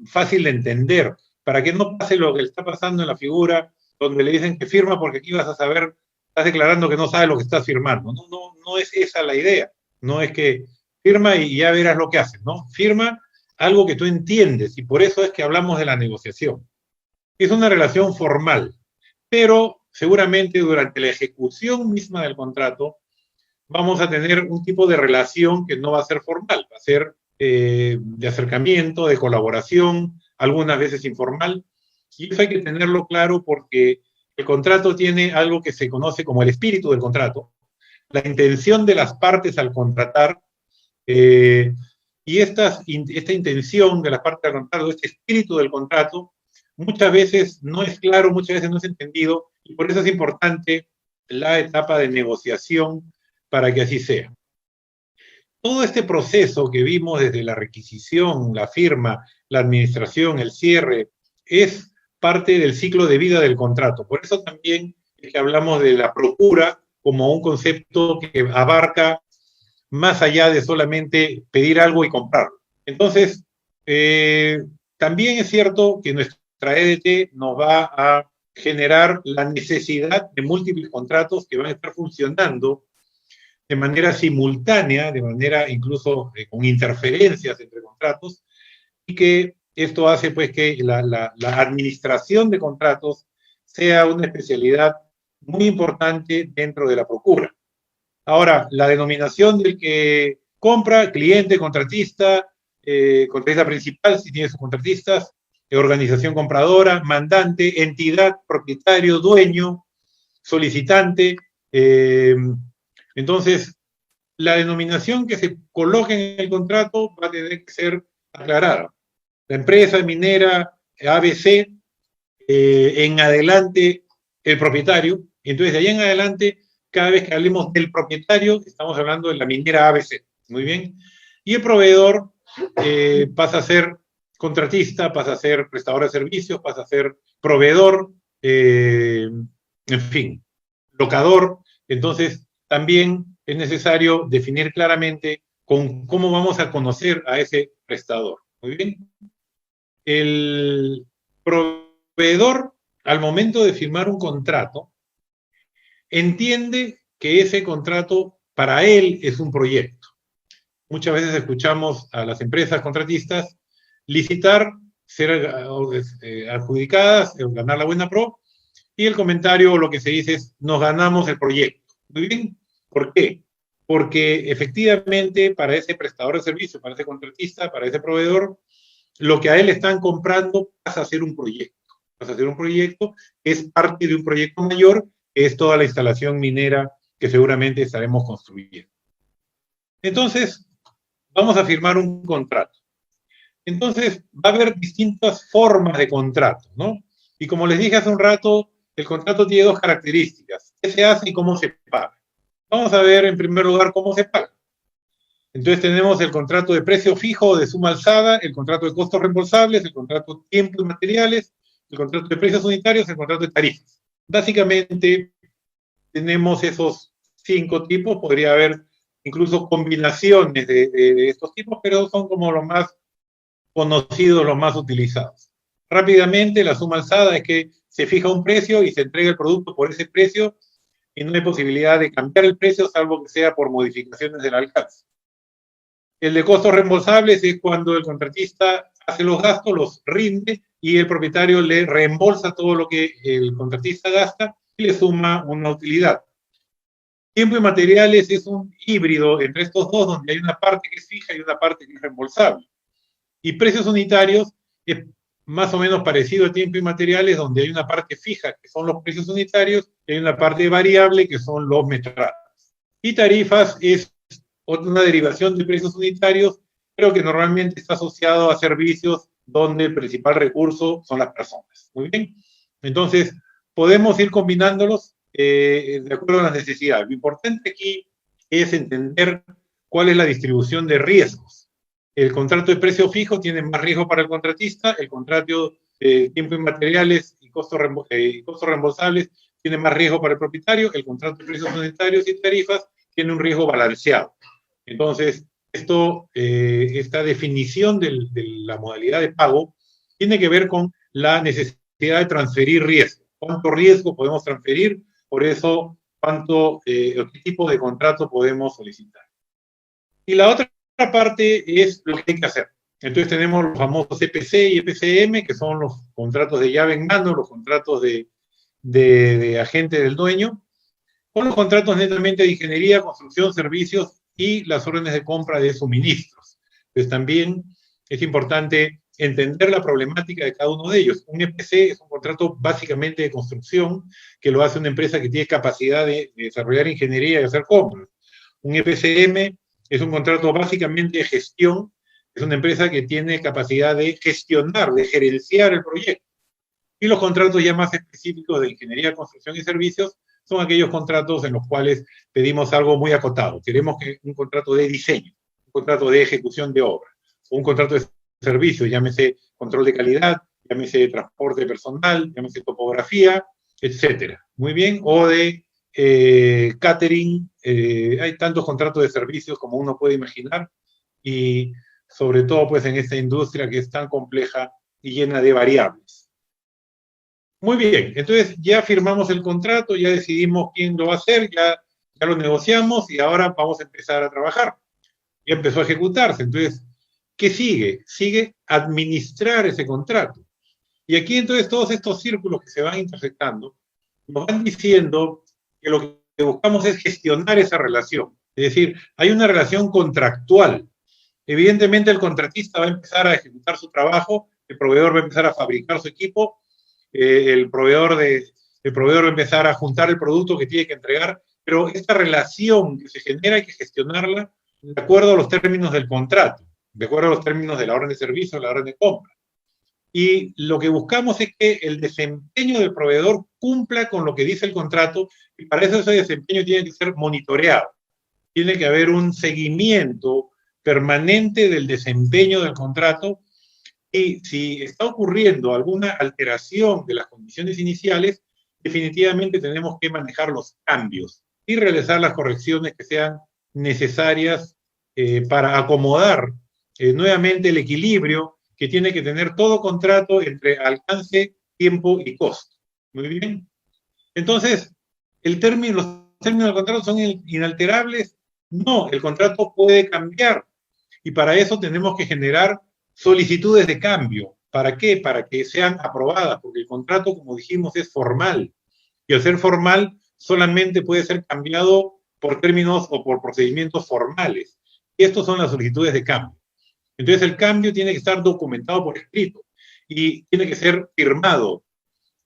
fácil de entender, para que no pase lo que le está pasando en la figura, donde le dicen que firma porque aquí vas a saber, estás declarando que no sabes lo que estás firmando. No es esa la idea. No es que firma y ya verás lo que haces, ¿no? Firma algo que tú entiendes, y por eso es que hablamos de la negociación. Es una relación formal, pero seguramente durante la ejecución misma del contrato vamos a tener un tipo de relación que no va a ser formal, va a ser de acercamiento, de colaboración, algunas veces informal, y eso hay que tenerlo claro porque el contrato tiene algo que se conoce como el espíritu del contrato, la intención de las partes al contratar, y esta intención de las partes al contrato, este espíritu del contrato, muchas veces no es claro, muchas veces no es entendido, y por eso es importante la etapa de negociación para que así sea. Todo este proceso que vimos desde la requisición, la firma, la administración, el cierre, es parte del ciclo de vida del contrato. Por eso también es que hablamos de la procura como un concepto que abarca más allá de solamente pedir algo y comprarlo. Entonces, también es cierto que nuestra EDT nos va a generar la necesidad de múltiples contratos que van a estar funcionando de manera simultánea, de manera incluso con interferencias entre contratos, y que esto hace pues que la administración de contratos sea una especialidad muy importante dentro de la procura. Ahora, la denominación del que compra, cliente, contratista, contratista principal, si tiene sus contratistas, organización compradora, mandante, entidad, propietario, dueño, solicitante. Entonces, la denominación que se coloque en el contrato va a tener que ser aclarada. La empresa minera ABC, en adelante el propietario, y entonces de ahí en adelante, cada vez que hablemos del propietario, estamos hablando de la minera ABC, muy bien, y el proveedor pasa a ser contratista, pasa a ser prestador de servicios, pasa a ser proveedor, en fin, locador. Entonces, también es necesario definir claramente con cómo vamos a conocer a ese prestador. Muy bien. El proveedor, al momento de firmar un contrato, entiende que ese contrato para él es un proyecto. Muchas veces escuchamos a las empresas contratistas licitar, ser adjudicadas, ganar la buena pro, y el comentario lo que se dice es, nos ganamos el proyecto. Muy bien. ¿Por qué? Porque efectivamente para ese prestador de servicios, para ese contratista, para ese proveedor, lo que a él le están comprando pasa a ser un proyecto. Pasa a ser un proyecto que es parte de un proyecto mayor, que es toda la instalación minera que seguramente estaremos construyendo. Entonces, vamos a firmar un contrato. Entonces, va a haber distintas formas de contrato, ¿no? Y como les dije hace un rato, el contrato tiene dos características: qué se hace y cómo se paga. Vamos a ver en primer lugar cómo se paga. Entonces tenemos el contrato de precio fijo de suma alzada, el contrato de costos reembolsables, el contrato de tiempo y materiales, el contrato de precios unitarios, el contrato de tarifas. Básicamente tenemos esos 5 tipos, podría haber incluso combinaciones de estos tipos, pero son como los más conocidos, los más utilizados. Rápidamente, la suma alzada es que se fija un precio y se entrega el producto por ese precio y no hay posibilidad de cambiar el precio, salvo que sea por modificaciones del alcance. El de costos reembolsables es cuando el contratista hace los gastos, los rinde y el propietario le reembolsa todo lo que el contratista gasta y le suma una utilidad. Tiempo y materiales es un híbrido entre estos dos, donde hay una parte que es fija y una parte que es reembolsable. Y precios unitarios es más o menos parecido a tiempo y materiales, donde hay una parte fija, que son los precios unitarios, y hay una parte variable, que son los metrajes. Y tarifas es una derivación de precios unitarios, pero que normalmente está asociado a servicios donde el principal recurso son las personas. Muy bien. Entonces, podemos ir combinándolos de acuerdo a las necesidades. Lo importante aquí es entender cuál es la distribución de riesgos. El contrato de precio fijo tiene más riesgo para el contratista, el contrato de tiempo y materiales y costos reembolsables tiene más riesgo para el propietario, el contrato de precios unitarios y tarifas tiene un riesgo balanceado. Entonces, esta definición de la modalidad de pago tiene que ver con la necesidad de transferir riesgo. ¿Cuánto riesgo podemos transferir? Por eso, qué tipo de contrato podemos solicitar. Y la otra parte es lo que hay que hacer. Entonces tenemos los famosos EPC y EPCM, que son los contratos de llave en mano, los contratos de agente del dueño, con los contratos netamente de ingeniería, construcción, servicios y las órdenes de compra de suministros. Entonces también es importante entender la problemática de cada uno de ellos. Un EPC es un contrato básicamente de construcción que lo hace una empresa que tiene capacidad de desarrollar ingeniería y hacer compras. Un EPCM es un contrato básicamente de gestión, es una empresa que tiene capacidad de gestionar, de gerenciar el proyecto. Y los contratos ya más específicos de ingeniería, construcción y servicios son aquellos contratos en los cuales pedimos algo muy acotado. Queremos que un contrato de diseño, un contrato de ejecución de obra, o un contrato de servicio, llámese control de calidad, llámese transporte personal, llámese topografía, etcétera. Muy bien, o de catering, hay tantos contratos de servicios como uno puede imaginar, y sobre todo pues en esta industria que es tan compleja y llena de variables. Muy bien, entonces ya firmamos el contrato, ya decidimos quién lo va a hacer, ya lo negociamos y ahora vamos a empezar a trabajar. Ya empezó a ejecutarse, entonces, ¿qué sigue? Sigue administrar ese contrato. Y aquí entonces todos estos círculos que se van intersectando nos van diciendo que lo que buscamos es gestionar esa relación. Es decir, hay una relación contractual. Evidentemente el contratista va a empezar a ejecutar su trabajo, el proveedor va a empezar a fabricar su equipo, el proveedor va a empezar a juntar el producto que tiene que entregar, pero esta relación que se genera hay que gestionarla de acuerdo a los términos del contrato, de acuerdo a los términos de la orden de servicio, la orden de compra. Y lo que buscamos es que el desempeño del proveedor cumpla con lo que dice el contrato, y para eso ese desempeño tiene que ser monitoreado. Tiene que haber un seguimiento permanente del desempeño del contrato, y si está ocurriendo alguna alteración de las condiciones iniciales, definitivamente tenemos que manejar los cambios y realizar las correcciones que sean necesarias para acomodar nuevamente el equilibrio que tiene que tener todo contrato entre alcance, tiempo y costo. Muy bien. Entonces, los términos del contrato son inalterables. No, el contrato puede cambiar y para eso tenemos que generar solicitudes de cambio. ¿Para qué? Para que sean aprobadas, porque el contrato, como dijimos, es formal. Y al ser formal, solamente puede ser cambiado por términos o por procedimientos formales. Y estos son las solicitudes de cambio. Entonces el cambio tiene que estar documentado por escrito y tiene que ser firmado.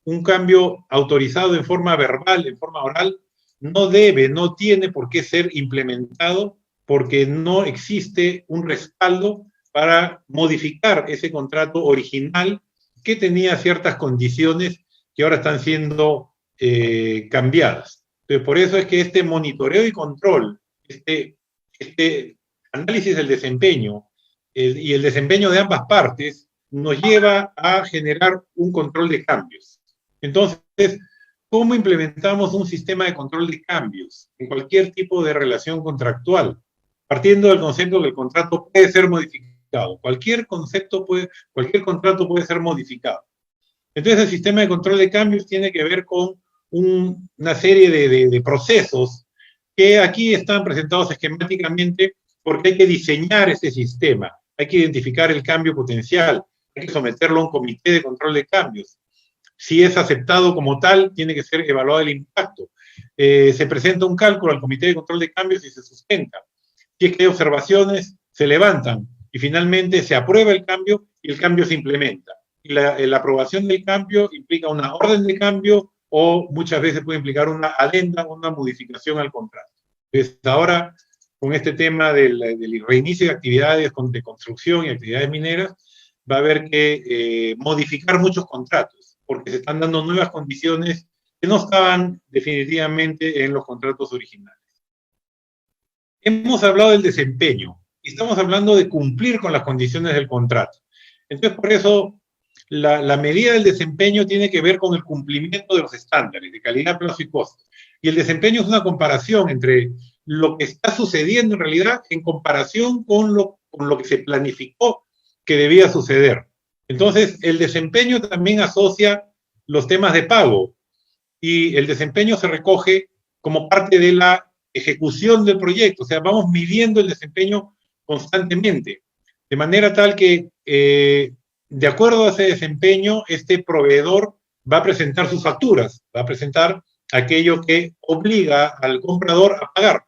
Un cambio autorizado en forma verbal, en forma oral, no tiene por qué ser implementado porque no existe un respaldo para modificar ese contrato original que tenía ciertas condiciones que ahora están siendo cambiadas. Entonces, por eso es que este monitoreo y control, este análisis del desempeño y el desempeño de ambas partes nos lleva a generar un control de cambios. Entonces, ¿cómo implementamos un sistema de control de cambios en cualquier tipo de relación contractual? Partiendo del concepto que el contrato puede ser modificado. Cualquier contrato puede ser modificado. Entonces, el sistema de control de cambios tiene que ver con una serie de procesos que aquí están presentados esquemáticamente porque hay que diseñar ese sistema, hay que identificar el cambio potencial, hay que someterlo a un comité de control de cambios. Si es aceptado como tal, tiene que ser evaluado el impacto. Se presenta un cálculo al comité de control de cambios y se sustenta. Si es que hay observaciones, se levantan y finalmente se aprueba el cambio y el cambio se implementa. Y la aprobación del cambio implica una orden de cambio o muchas veces puede implicar una adenda o una modificación al contrato. Entonces, ahora, con este tema del reinicio de actividades de construcción y actividades mineras, va a haber que modificar muchos contratos, porque se están dando nuevas condiciones que no estaban definitivamente en los contratos originales. Hemos hablado del desempeño y estamos hablando de cumplir con las condiciones del contrato. Entonces, por eso, la medida del desempeño tiene que ver con el cumplimiento de los estándares de calidad, plazo y costo. Y el desempeño es una comparación entre lo que está sucediendo en realidad en comparación con lo que se planificó que debía suceder. Entonces, el desempeño también asocia los temas de pago y el desempeño se recoge como parte de la ejecución del proyecto, o sea, vamos midiendo el desempeño constantemente, de manera tal que, de acuerdo a ese desempeño, este proveedor va a presentar sus facturas, va a presentar aquello que obliga al comprador a pagar.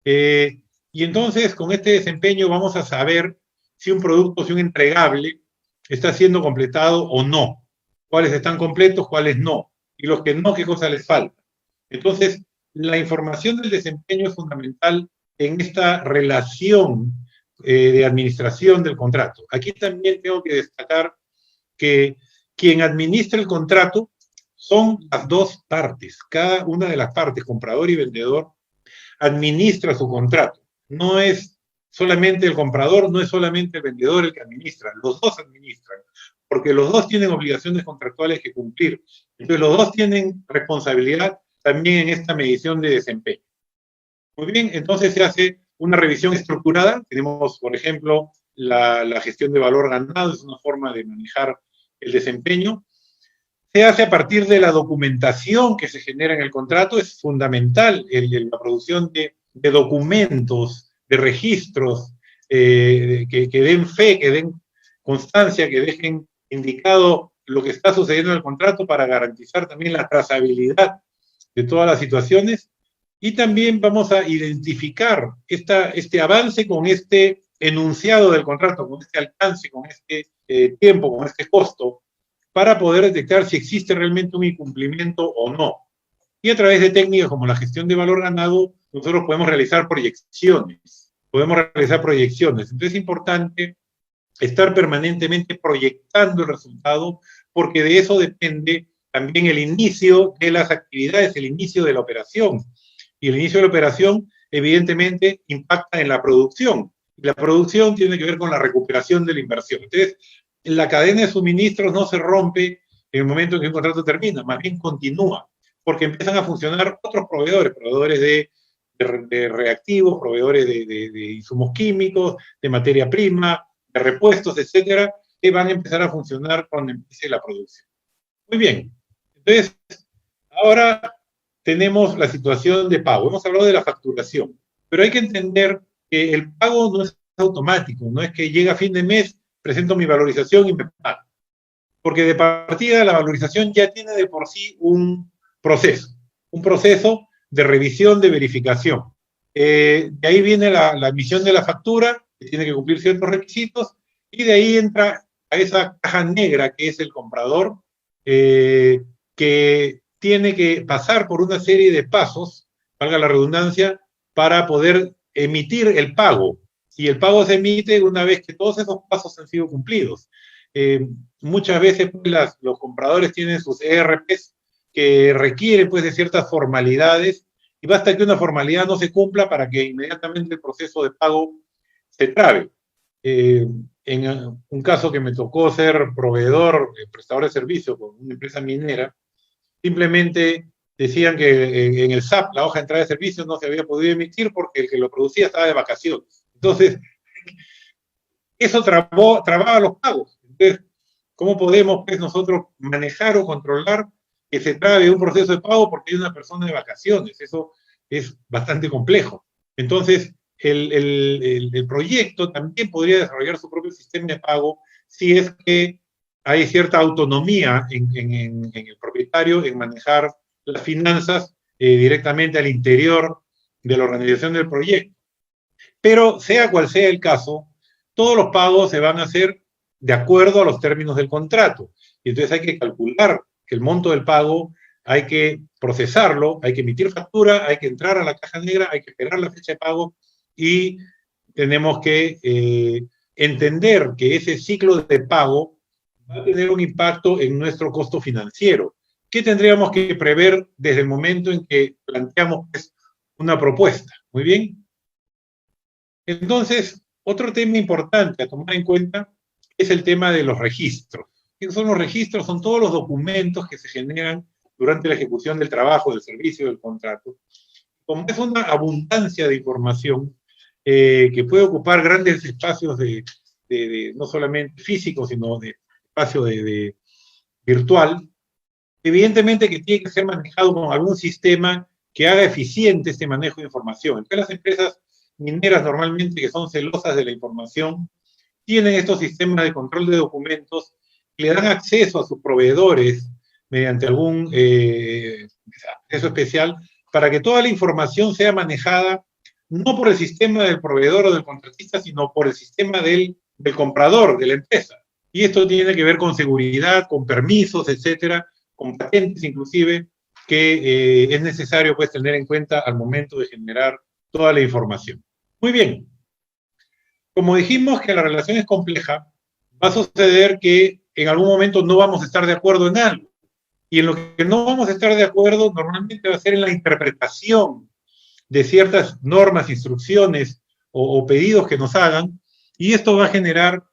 Y entonces, con este desempeño vamos a saber si un producto, si un entregable está siendo completado o no, cuáles están completos, cuáles no, y los que no, qué cosa les falta. Entonces, la información del desempeño es fundamental en esta relación de administración del contrato. Aquí también tengo que destacar que quien administra el contrato son las dos partes. Cada una de las partes, comprador y vendedor, administra su contrato. No es solamente el comprador, no es solamente el vendedor el que administra, los dos administran, porque los dos tienen obligaciones contractuales que cumplir. Entonces, los dos tienen responsabilidad también en esta medición de desempeño. Muy bien, entonces se hace una revisión estructurada. Tenemos, por ejemplo, la gestión de valor ganado, es una forma de manejar el desempeño. se hace a partir de la documentación que se genera en el contrato. Es fundamental la producción de documentos, de registros, que den fe, que den constancia, que dejen indicado lo que está sucediendo en el contrato para garantizar también la trazabilidad de todas las situaciones. Y también vamos a identificar este avance con este enunciado del contrato, con este alcance, con este tiempo, con este costo, para poder detectar si existe realmente un incumplimiento o no. Y a través de técnicas como la gestión de valor ganado, nosotros podemos realizar proyecciones. Entonces es importante estar permanentemente proyectando el resultado, porque de eso depende también el inicio de las actividades, el inicio de la operación. Y el inicio de la operación, evidentemente, impacta en la producción. Y la producción tiene que ver con la recuperación de la inversión. Entonces, la cadena de suministros no se rompe en el momento en que un contrato termina, más bien continúa, porque empiezan a funcionar otros proveedores de reactivos, proveedores de insumos químicos, de materia prima, de repuestos, etcétera, que van a empezar a funcionar cuando empiece la producción. Muy bien. Entonces, ahora tenemos la situación de pago. Hemos hablado de la facturación, pero hay que entender que el pago no es automático, no es que llega a fin de mes, presento mi valorización y me pago. Porque de partida la valorización ya tiene de por sí un proceso de revisión, de verificación. De ahí viene la emisión de la factura, que tiene que cumplir ciertos requisitos, y de ahí entra a esa caja negra que es el comprador, que tiene que pasar por una serie de pasos, valga la redundancia, para poder emitir el pago. Y el pago se emite una vez que todos esos pasos han sido cumplidos. Muchas veces pues, los compradores tienen sus ERPs que requieren pues, de ciertas formalidades, y basta que una formalidad no se cumpla para que inmediatamente el proceso de pago se trabe. En un caso que me tocó ser proveedor, prestador de servicio con una empresa minera, simplemente decían que en el SAP, la hoja de entrada de servicios, no se había podido emitir porque el que lo producía estaba de vacaciones. Entonces, eso trababa los pagos. Entonces, ¿cómo podemos pues, nosotros manejar o controlar que se trabe un proceso de pago porque hay una persona de vacaciones? Eso es bastante complejo. Entonces, el proyecto también podría desarrollar su propio sistema de pago si es que hay cierta autonomía en el propietario en manejar las finanzas directamente al interior de la organización del proyecto. Pero sea cual sea el caso, todos los pagos se van a hacer de acuerdo a los términos del contrato. Y entonces hay que calcular que el monto del pago hay que procesarlo, hay que emitir factura, hay que entrar a la caja negra, hay que esperar la fecha de pago y tenemos que entender que ese ciclo de pago va a tener un impacto en nuestro costo financiero. ¿Qué tendríamos que prever desde el momento en que planteamos pues, una propuesta? Muy bien. Entonces, otro tema importante a tomar en cuenta es el tema de los registros. ¿Qué son los registros? Son todos los documentos que se generan durante la ejecución del trabajo, del servicio, del contrato. Como es una abundancia de información que puede ocupar grandes espacios no solamente físicos, sino de espacio virtual, evidentemente que tiene que ser manejado con algún sistema que haga eficiente este manejo de información. Entonces las empresas mineras normalmente que son celosas de la información tienen estos sistemas de control de documentos que le dan acceso a sus proveedores mediante algún acceso especial para que toda la información sea manejada no por el sistema del proveedor o del contratista, sino por el sistema del comprador, de la empresa. Y esto tiene que ver con seguridad, con permisos, etcétera, con patentes inclusive, que es necesario pues, tener en cuenta al momento de generar toda la información. Muy bien. Como dijimos que la relación es compleja, va a suceder que en algún momento no vamos a estar de acuerdo en algo. Y en lo que no vamos a estar de acuerdo normalmente va a ser en la interpretación de ciertas normas, instrucciones o pedidos que nos hagan, y esto va a generar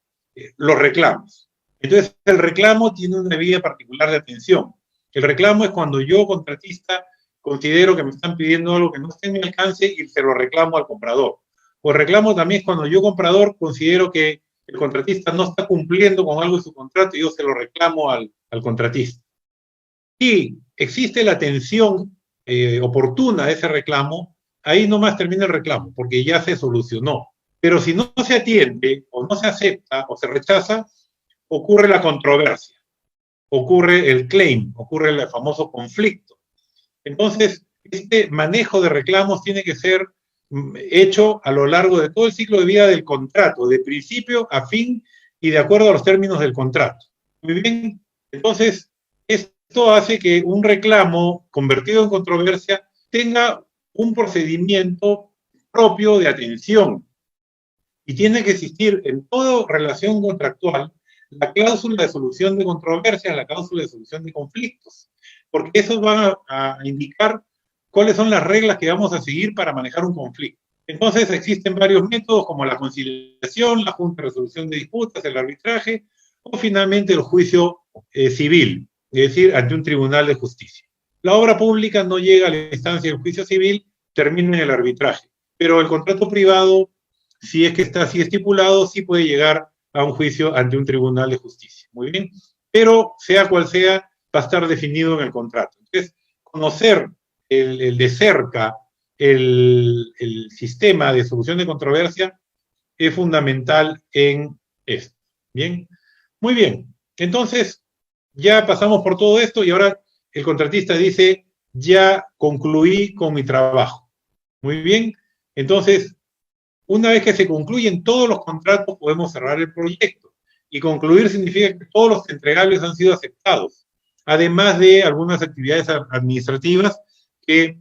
los reclamos. Entonces, el reclamo tiene una vía particular de atención. El reclamo es cuando yo, contratista, considero que me están pidiendo algo que no está en mi alcance y se lo reclamo al comprador. O el reclamo también es cuando yo, comprador, considero que el contratista no está cumpliendo con algo de su contrato y yo se lo reclamo al contratista. Si existe la atención oportuna a ese reclamo, ahí nomás termina el reclamo, porque ya se solucionó. Pero si no se atiende, o no se acepta, o se rechaza, ocurre la controversia, ocurre el claim, ocurre el famoso conflicto. Entonces, este manejo de reclamos tiene que ser hecho a lo largo de todo el ciclo de vida del contrato, de principio a fin y de acuerdo a los términos del contrato. Muy bien, entonces, esto hace que un reclamo convertido en controversia tenga un procedimiento propio de atención y tiene que existir en toda relación contractual la cláusula de solución de controversias, la cláusula de solución de conflictos, porque eso va a indicar cuáles son las reglas que vamos a seguir para manejar un conflicto. Entonces existen varios métodos como la conciliación, la junta de resolución de disputas, el arbitraje o finalmente el juicio civil, es decir, ante un tribunal de justicia. La obra pública no llega a la instancia del juicio civil, termina en el arbitraje, pero el contrato privado, si es que está así estipulado, sí puede llegar a un juicio ante un tribunal de justicia. Muy bien, pero sea cual sea, va a estar definido en el contrato. Entonces, conocer de cerca el sistema de solución de controversia es fundamental en esto. Bien, muy bien. Entonces, ya pasamos por todo esto y ahora el contratista dice, ya concluí con mi trabajo. Muy bien, entonces, una vez que se concluyen todos los contratos, podemos cerrar el proyecto. Y concluir significa que todos los entregables han sido aceptados, además de algunas actividades administrativas que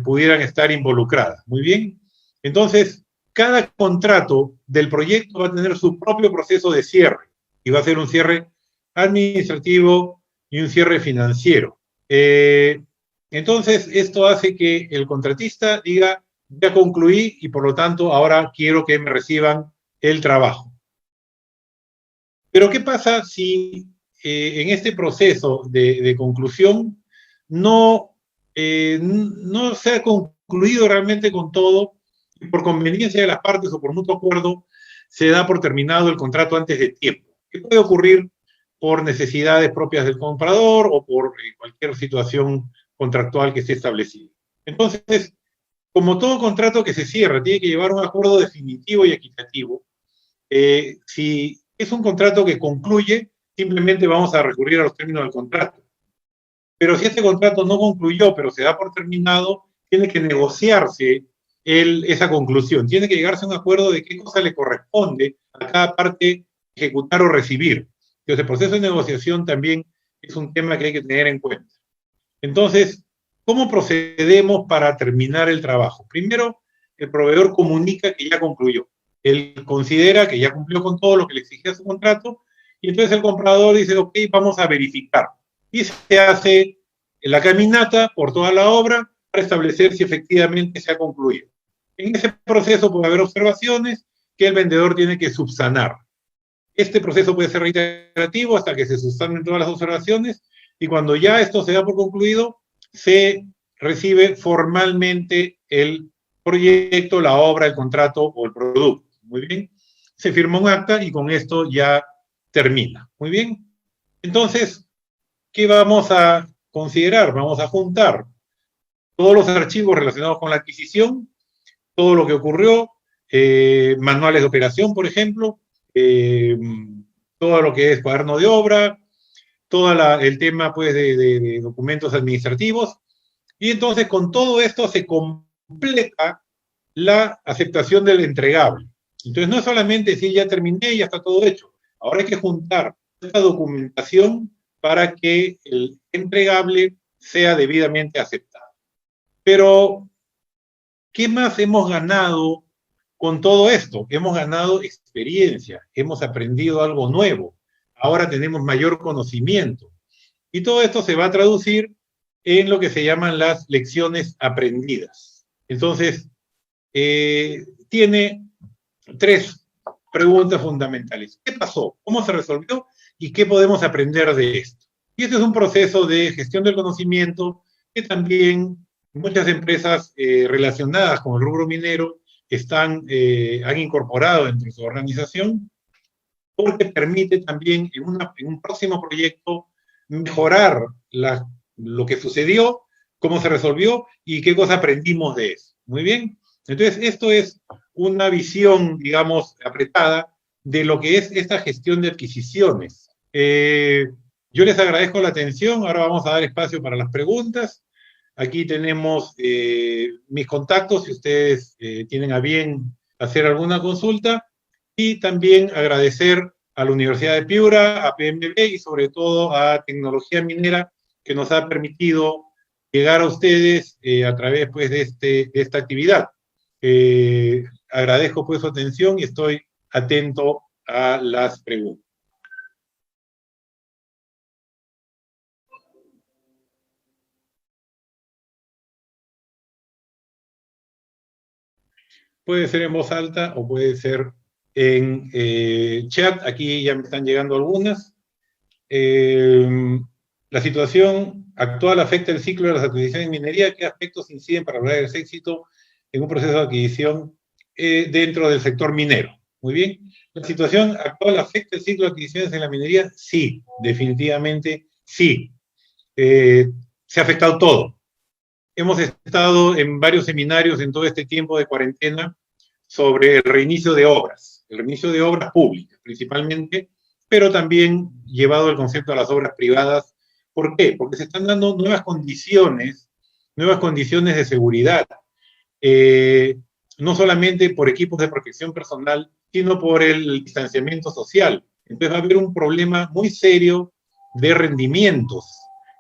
pudieran estar involucradas. Muy bien. Entonces, cada contrato del proyecto va a tener su propio proceso de cierre, y va a ser un cierre administrativo y un cierre financiero. Entonces, esto hace que el contratista diga, ya concluí y por lo tanto ahora quiero que me reciban el trabajo. Pero ¿qué pasa si en este proceso de conclusión no se ha concluido realmente con todo y por conveniencia de las partes o por mutuo acuerdo se da por terminado el contrato antes de tiempo? ¿Qué puede ocurrir por necesidades propias del comprador o por cualquier situación contractual que esté establecida? Entonces, como todo contrato que se cierra tiene que llevar un acuerdo definitivo y equitativo, si es un contrato que concluye, simplemente vamos a recurrir a los términos del contrato. Pero si este contrato no concluyó, pero se da por terminado, tiene que negociarse esa conclusión. Tiene que llegarse a un acuerdo de qué cosa le corresponde a cada parte ejecutar o recibir. Entonces, el proceso de negociación también es un tema que hay que tener en cuenta. Entonces, ¿cómo procedemos para terminar el trabajo? Primero, el proveedor comunica que ya concluyó. Él considera que ya cumplió con todo lo que le exigía su contrato y entonces el comprador dice, ok, vamos a verificar. Y se hace la caminata por toda la obra para establecer si efectivamente se ha concluido. En ese proceso puede haber observaciones que el vendedor tiene que subsanar. Este proceso puede ser reiterativo hasta que se subsanen todas las observaciones y cuando ya esto se da por concluido, se recibe formalmente el proyecto, la obra, el contrato o el producto. Muy bien. Se firma un acta y con esto ya termina. Muy bien. Entonces, ¿qué vamos a considerar? Vamos a juntar todos los archivos relacionados con la adquisición, todo lo que ocurrió, manuales de operación, por ejemplo, todo lo que es cuaderno de obra, todo el tema pues, de documentos administrativos, y entonces con todo esto se completa la aceptación del entregable. Entonces no es solamente decir ya terminé, ya está todo hecho, ahora hay que juntar esta documentación para que el entregable sea debidamente aceptado. Pero, ¿qué más hemos ganado con todo esto? Hemos ganado experiencia, hemos aprendido algo nuevo, ahora tenemos mayor conocimiento. Y todo esto se va a traducir en lo que se llaman las lecciones aprendidas. Entonces, tiene tres preguntas fundamentales. ¿Qué pasó? ¿Cómo se resolvió? ¿Y qué podemos aprender de esto? Y este es un proceso de gestión del conocimiento que también muchas empresas relacionadas con el rubro minero han incorporado dentro de su organización, porque permite también en un próximo proyecto mejorar lo que sucedió, cómo se resolvió y qué cosa aprendimos de eso. Muy bien. Entonces, esto es una visión, digamos, apretada de lo que es esta gestión de adquisiciones. Yo les agradezco la atención. Ahora vamos a dar espacio para las preguntas. Aquí tenemos mis contactos si ustedes tienen a bien hacer alguna consulta. Y también agradecer a la Universidad de Piura, a PMB y sobre todo a Tecnología Minera, que nos ha permitido llegar a ustedes a través pues, de esta actividad. Agradezco pues su atención y estoy atento a las preguntas. Puede ser en voz alta o puede ser en chat. Aquí ya me están llegando algunas. La situación actual afecta el ciclo de las adquisiciones en minería. ¿Qué aspectos inciden para lograr el éxito en un proceso de adquisición dentro del sector minero? Muy bien. ¿La situación actual afecta el ciclo de adquisiciones en la minería? Sí, definitivamente sí. Se ha afectado todo. Hemos estado en varios seminarios en todo este tiempo de cuarentena sobre el reinicio de obras públicas principalmente, pero también llevado el concepto a las obras privadas. ¿Por qué? Porque se están dando nuevas condiciones de seguridad, no solamente por equipos de protección personal, sino por el distanciamiento social. Entonces va a haber un problema muy serio de rendimientos.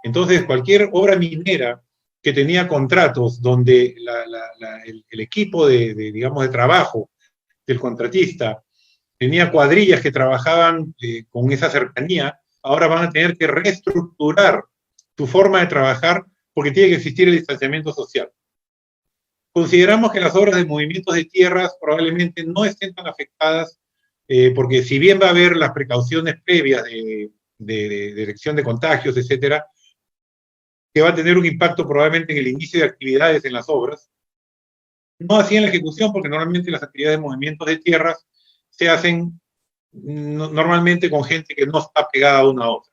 Entonces cualquier obra minera que tenía contratos donde el equipo digamos, de trabajo del contratista tenía cuadrillas que trabajaban con esa cercanía, ahora van a tener que reestructurar su forma de trabajar porque tiene que existir el distanciamiento social. Consideramos que las obras de movimientos de tierras probablemente no estén tan afectadas porque si bien va a haber las precauciones previas de detección de contagios, etcétera, que va a tener un impacto probablemente en el inicio de actividades en las obras, no así en la ejecución, porque normalmente las actividades de movimientos de tierras se hacen normalmente con gente que no está pegada a una otra.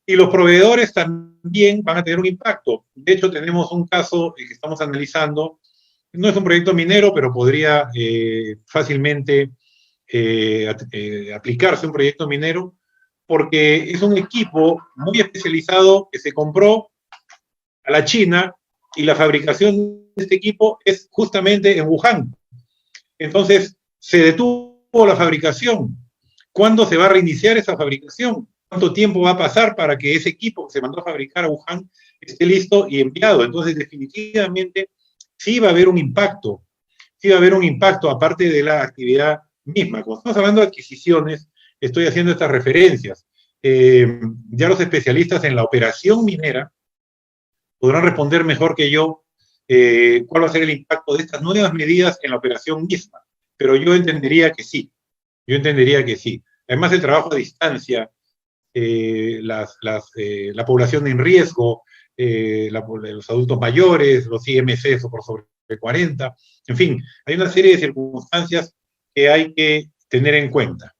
Y los proveedores también van a tener un impacto. De hecho, tenemos un caso que estamos analizando. No es un proyecto minero, pero podría fácilmente aplicarse un proyecto minero, porque es un equipo muy especializado que se compró a la China y la fabricación de este equipo es justamente en Wuhan. Entonces, se detuvo la fabricación. ¿Cuándo se va a reiniciar esa fabricación? ¿Cuánto tiempo va a pasar para que ese equipo que se mandó a fabricar a Wuhan esté listo y enviado? Entonces, definitivamente, sí va a haber un impacto. Sí va a haber un impacto, aparte de la actividad misma. Cuando estamos hablando de adquisiciones, estoy haciendo estas referencias. Ya los especialistas en la operación minera podrán responder mejor que yo cuál va a ser el impacto de estas nuevas medidas en la operación misma. Pero yo entendería que sí. Yo entendería que sí. Además, el trabajo a distancia, la población en riesgo, los adultos mayores, los IMCs o por sobre 40, en fin, hay una serie de circunstancias que hay que tener en cuenta.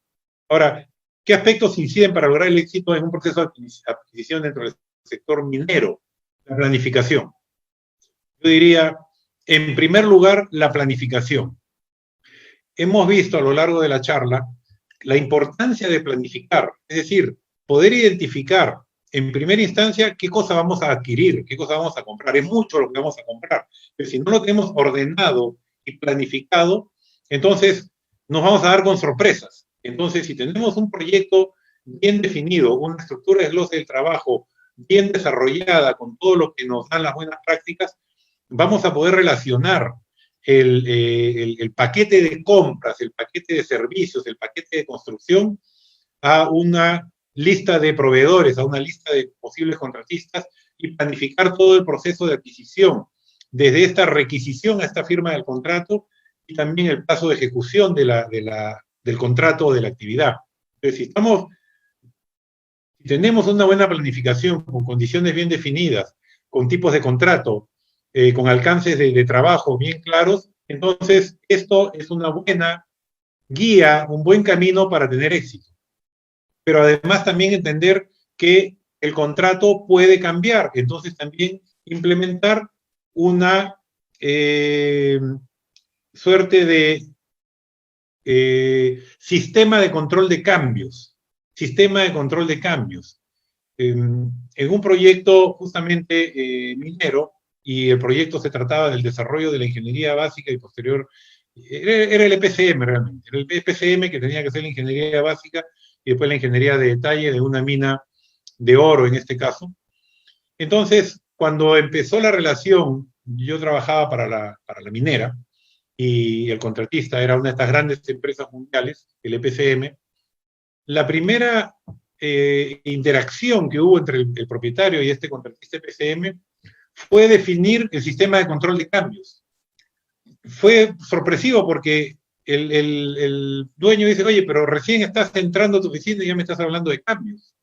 Ahora, ¿qué aspectos inciden para lograr el éxito en un proceso de adquisición dentro del sector minero? La planificación. Yo diría, en primer lugar, la planificación. Hemos visto a lo largo de la charla la importancia de planificar, es decir, poder identificar en primera instancia qué cosa vamos a adquirir, qué cosa vamos a comprar. Es mucho lo que vamos a comprar, pero si no lo tenemos ordenado y planificado, entonces nos vamos a dar con sorpresas. Entonces, si tenemos un proyecto bien definido, una estructura de desglose del trabajo bien desarrollada con todo lo que nos dan las buenas prácticas, vamos a poder relacionar el paquete de compras, el paquete de servicios, el paquete de construcción a una lista de proveedores, a una lista de posibles contratistas y planificar todo el proceso de adquisición, desde esta requisición a esta firma del contrato y también el plazo de ejecución del contrato o de la actividad. Entonces, si tenemos una buena planificación con condiciones bien definidas, con tipos de contrato, con alcances de trabajo bien claros, entonces esto es una buena guía, un buen camino para tener éxito. Pero además también entender que el contrato puede cambiar. Entonces también implementar una suerte de sistema de control de cambios. Sistema de control de cambios. En un proyecto justamente minero, y el proyecto se trataba del desarrollo de la ingeniería básica y posterior, era el EPCM realmente, era el EPCM que tenía que ser la ingeniería básica y después la ingeniería de detalle de una mina de oro en este caso. Entonces, cuando empezó la relación, yo trabajaba para la minera y el contratista era una de estas grandes empresas mundiales, el EPCM. La primera interacción que hubo entre el propietario y este contratista EPCM fue definir el sistema de control de cambios. Fue sorpresivo porque el dueño dice, oye, pero recién estás entrando a tu oficina y ya me estás hablando de cambios.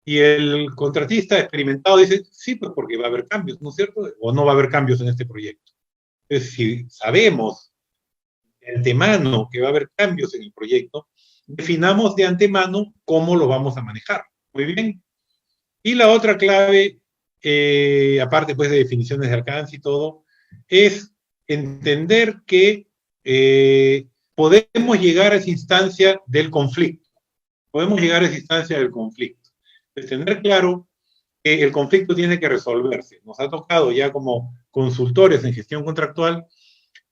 Y el contratista experimentado dice, sí, pues porque va a haber cambios, ¿no es cierto? O no va a haber cambios en este proyecto. Entonces, si sabemos de antemano que va a haber cambios en el proyecto, definamos de antemano cómo lo vamos a manejar. Muy bien. Y la otra clave, aparte pues de definiciones de alcance y todo, es entender que podemos llegar a esa instancia del conflicto. Podemos llegar a esa instancia del conflicto. Es tener claro que el conflicto tiene que resolverse. Nos ha tocado ya como consultores en gestión contractual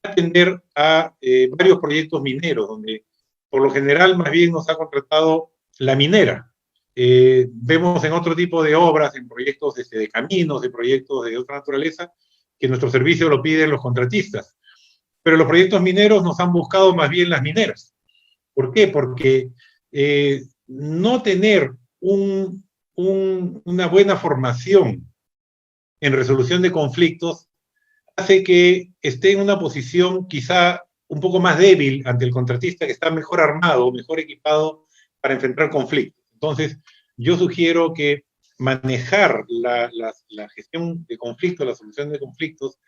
atender a varios proyectos mineros, donde por lo general más bien nos ha contratado la minera. Vemos en otro tipo de obras, en proyectos de caminos, de proyectos de otra naturaleza, que nuestro servicio lo piden los contratistas. Pero los proyectos mineros nos han buscado más bien las mineras. ¿Por qué? Porque no tener una buena formación en resolución de conflictos hace que esté en una posición quizá un poco más débil ante el contratista que está mejor armado, mejor equipado para enfrentar conflictos. Entonces, yo sugiero que manejar la gestión de conflictos, la solución de conflictos,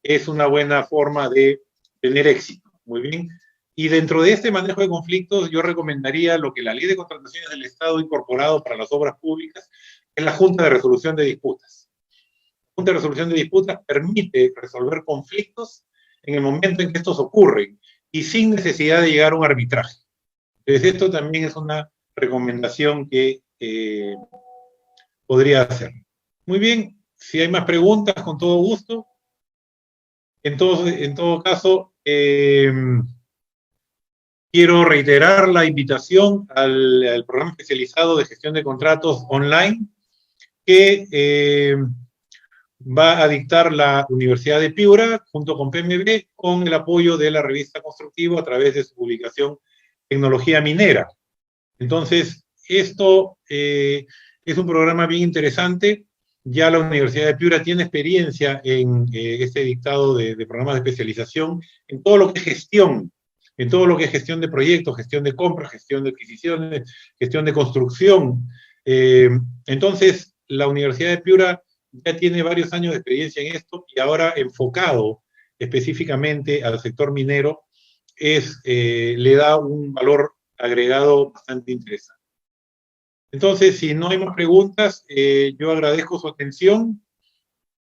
es una buena forma de tener éxito. Muy bien. Y dentro de este manejo de conflictos, yo recomendaría lo que la Ley de Contrataciones del Estado ha incorporado para las obras públicas, es la Junta de Resolución de Disputas. La Junta de Resolución de Disputas permite resolver conflictos en el momento en que estos ocurren y sin necesidad de llegar a un arbitraje. Entonces, esto también es una recomendación que podría hacer. Muy bien, si hay más preguntas, con todo gusto. En todo caso, quiero reiterar la invitación al programa especializado de gestión de contratos online que va a dictar la Universidad de Piura junto con PMB con el apoyo de la revista Constructivo a través de su publicación Tecnología Minera. Entonces, esto es un programa bien interesante. Ya la Universidad de Piura tiene experiencia en este dictado de programas de especialización en todo lo que es gestión, en todo lo que es gestión de proyectos, gestión de compras, gestión de adquisiciones, gestión de construcción. Entonces, la Universidad de Piura ya tiene varios años de experiencia en esto y ahora enfocado específicamente al sector minero, le da un valor agregado bastante interesante. Entonces, si no hay más preguntas, yo agradezco su atención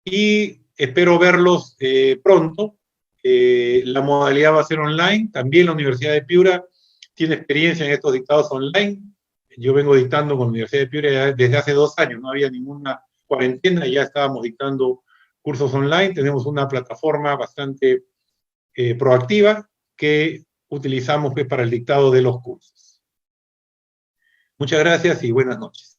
y espero verlos pronto. La modalidad va a ser online. También la Universidad de Piura tiene experiencia en estos dictados online. Yo vengo dictando con la Universidad de Piura desde hace 2 años. No había ninguna cuarentena y ya estábamos dictando cursos online. Tenemos una plataforma bastante proactiva que utilizamos pues, para el dictado de los cursos. Muchas gracias y buenas noches.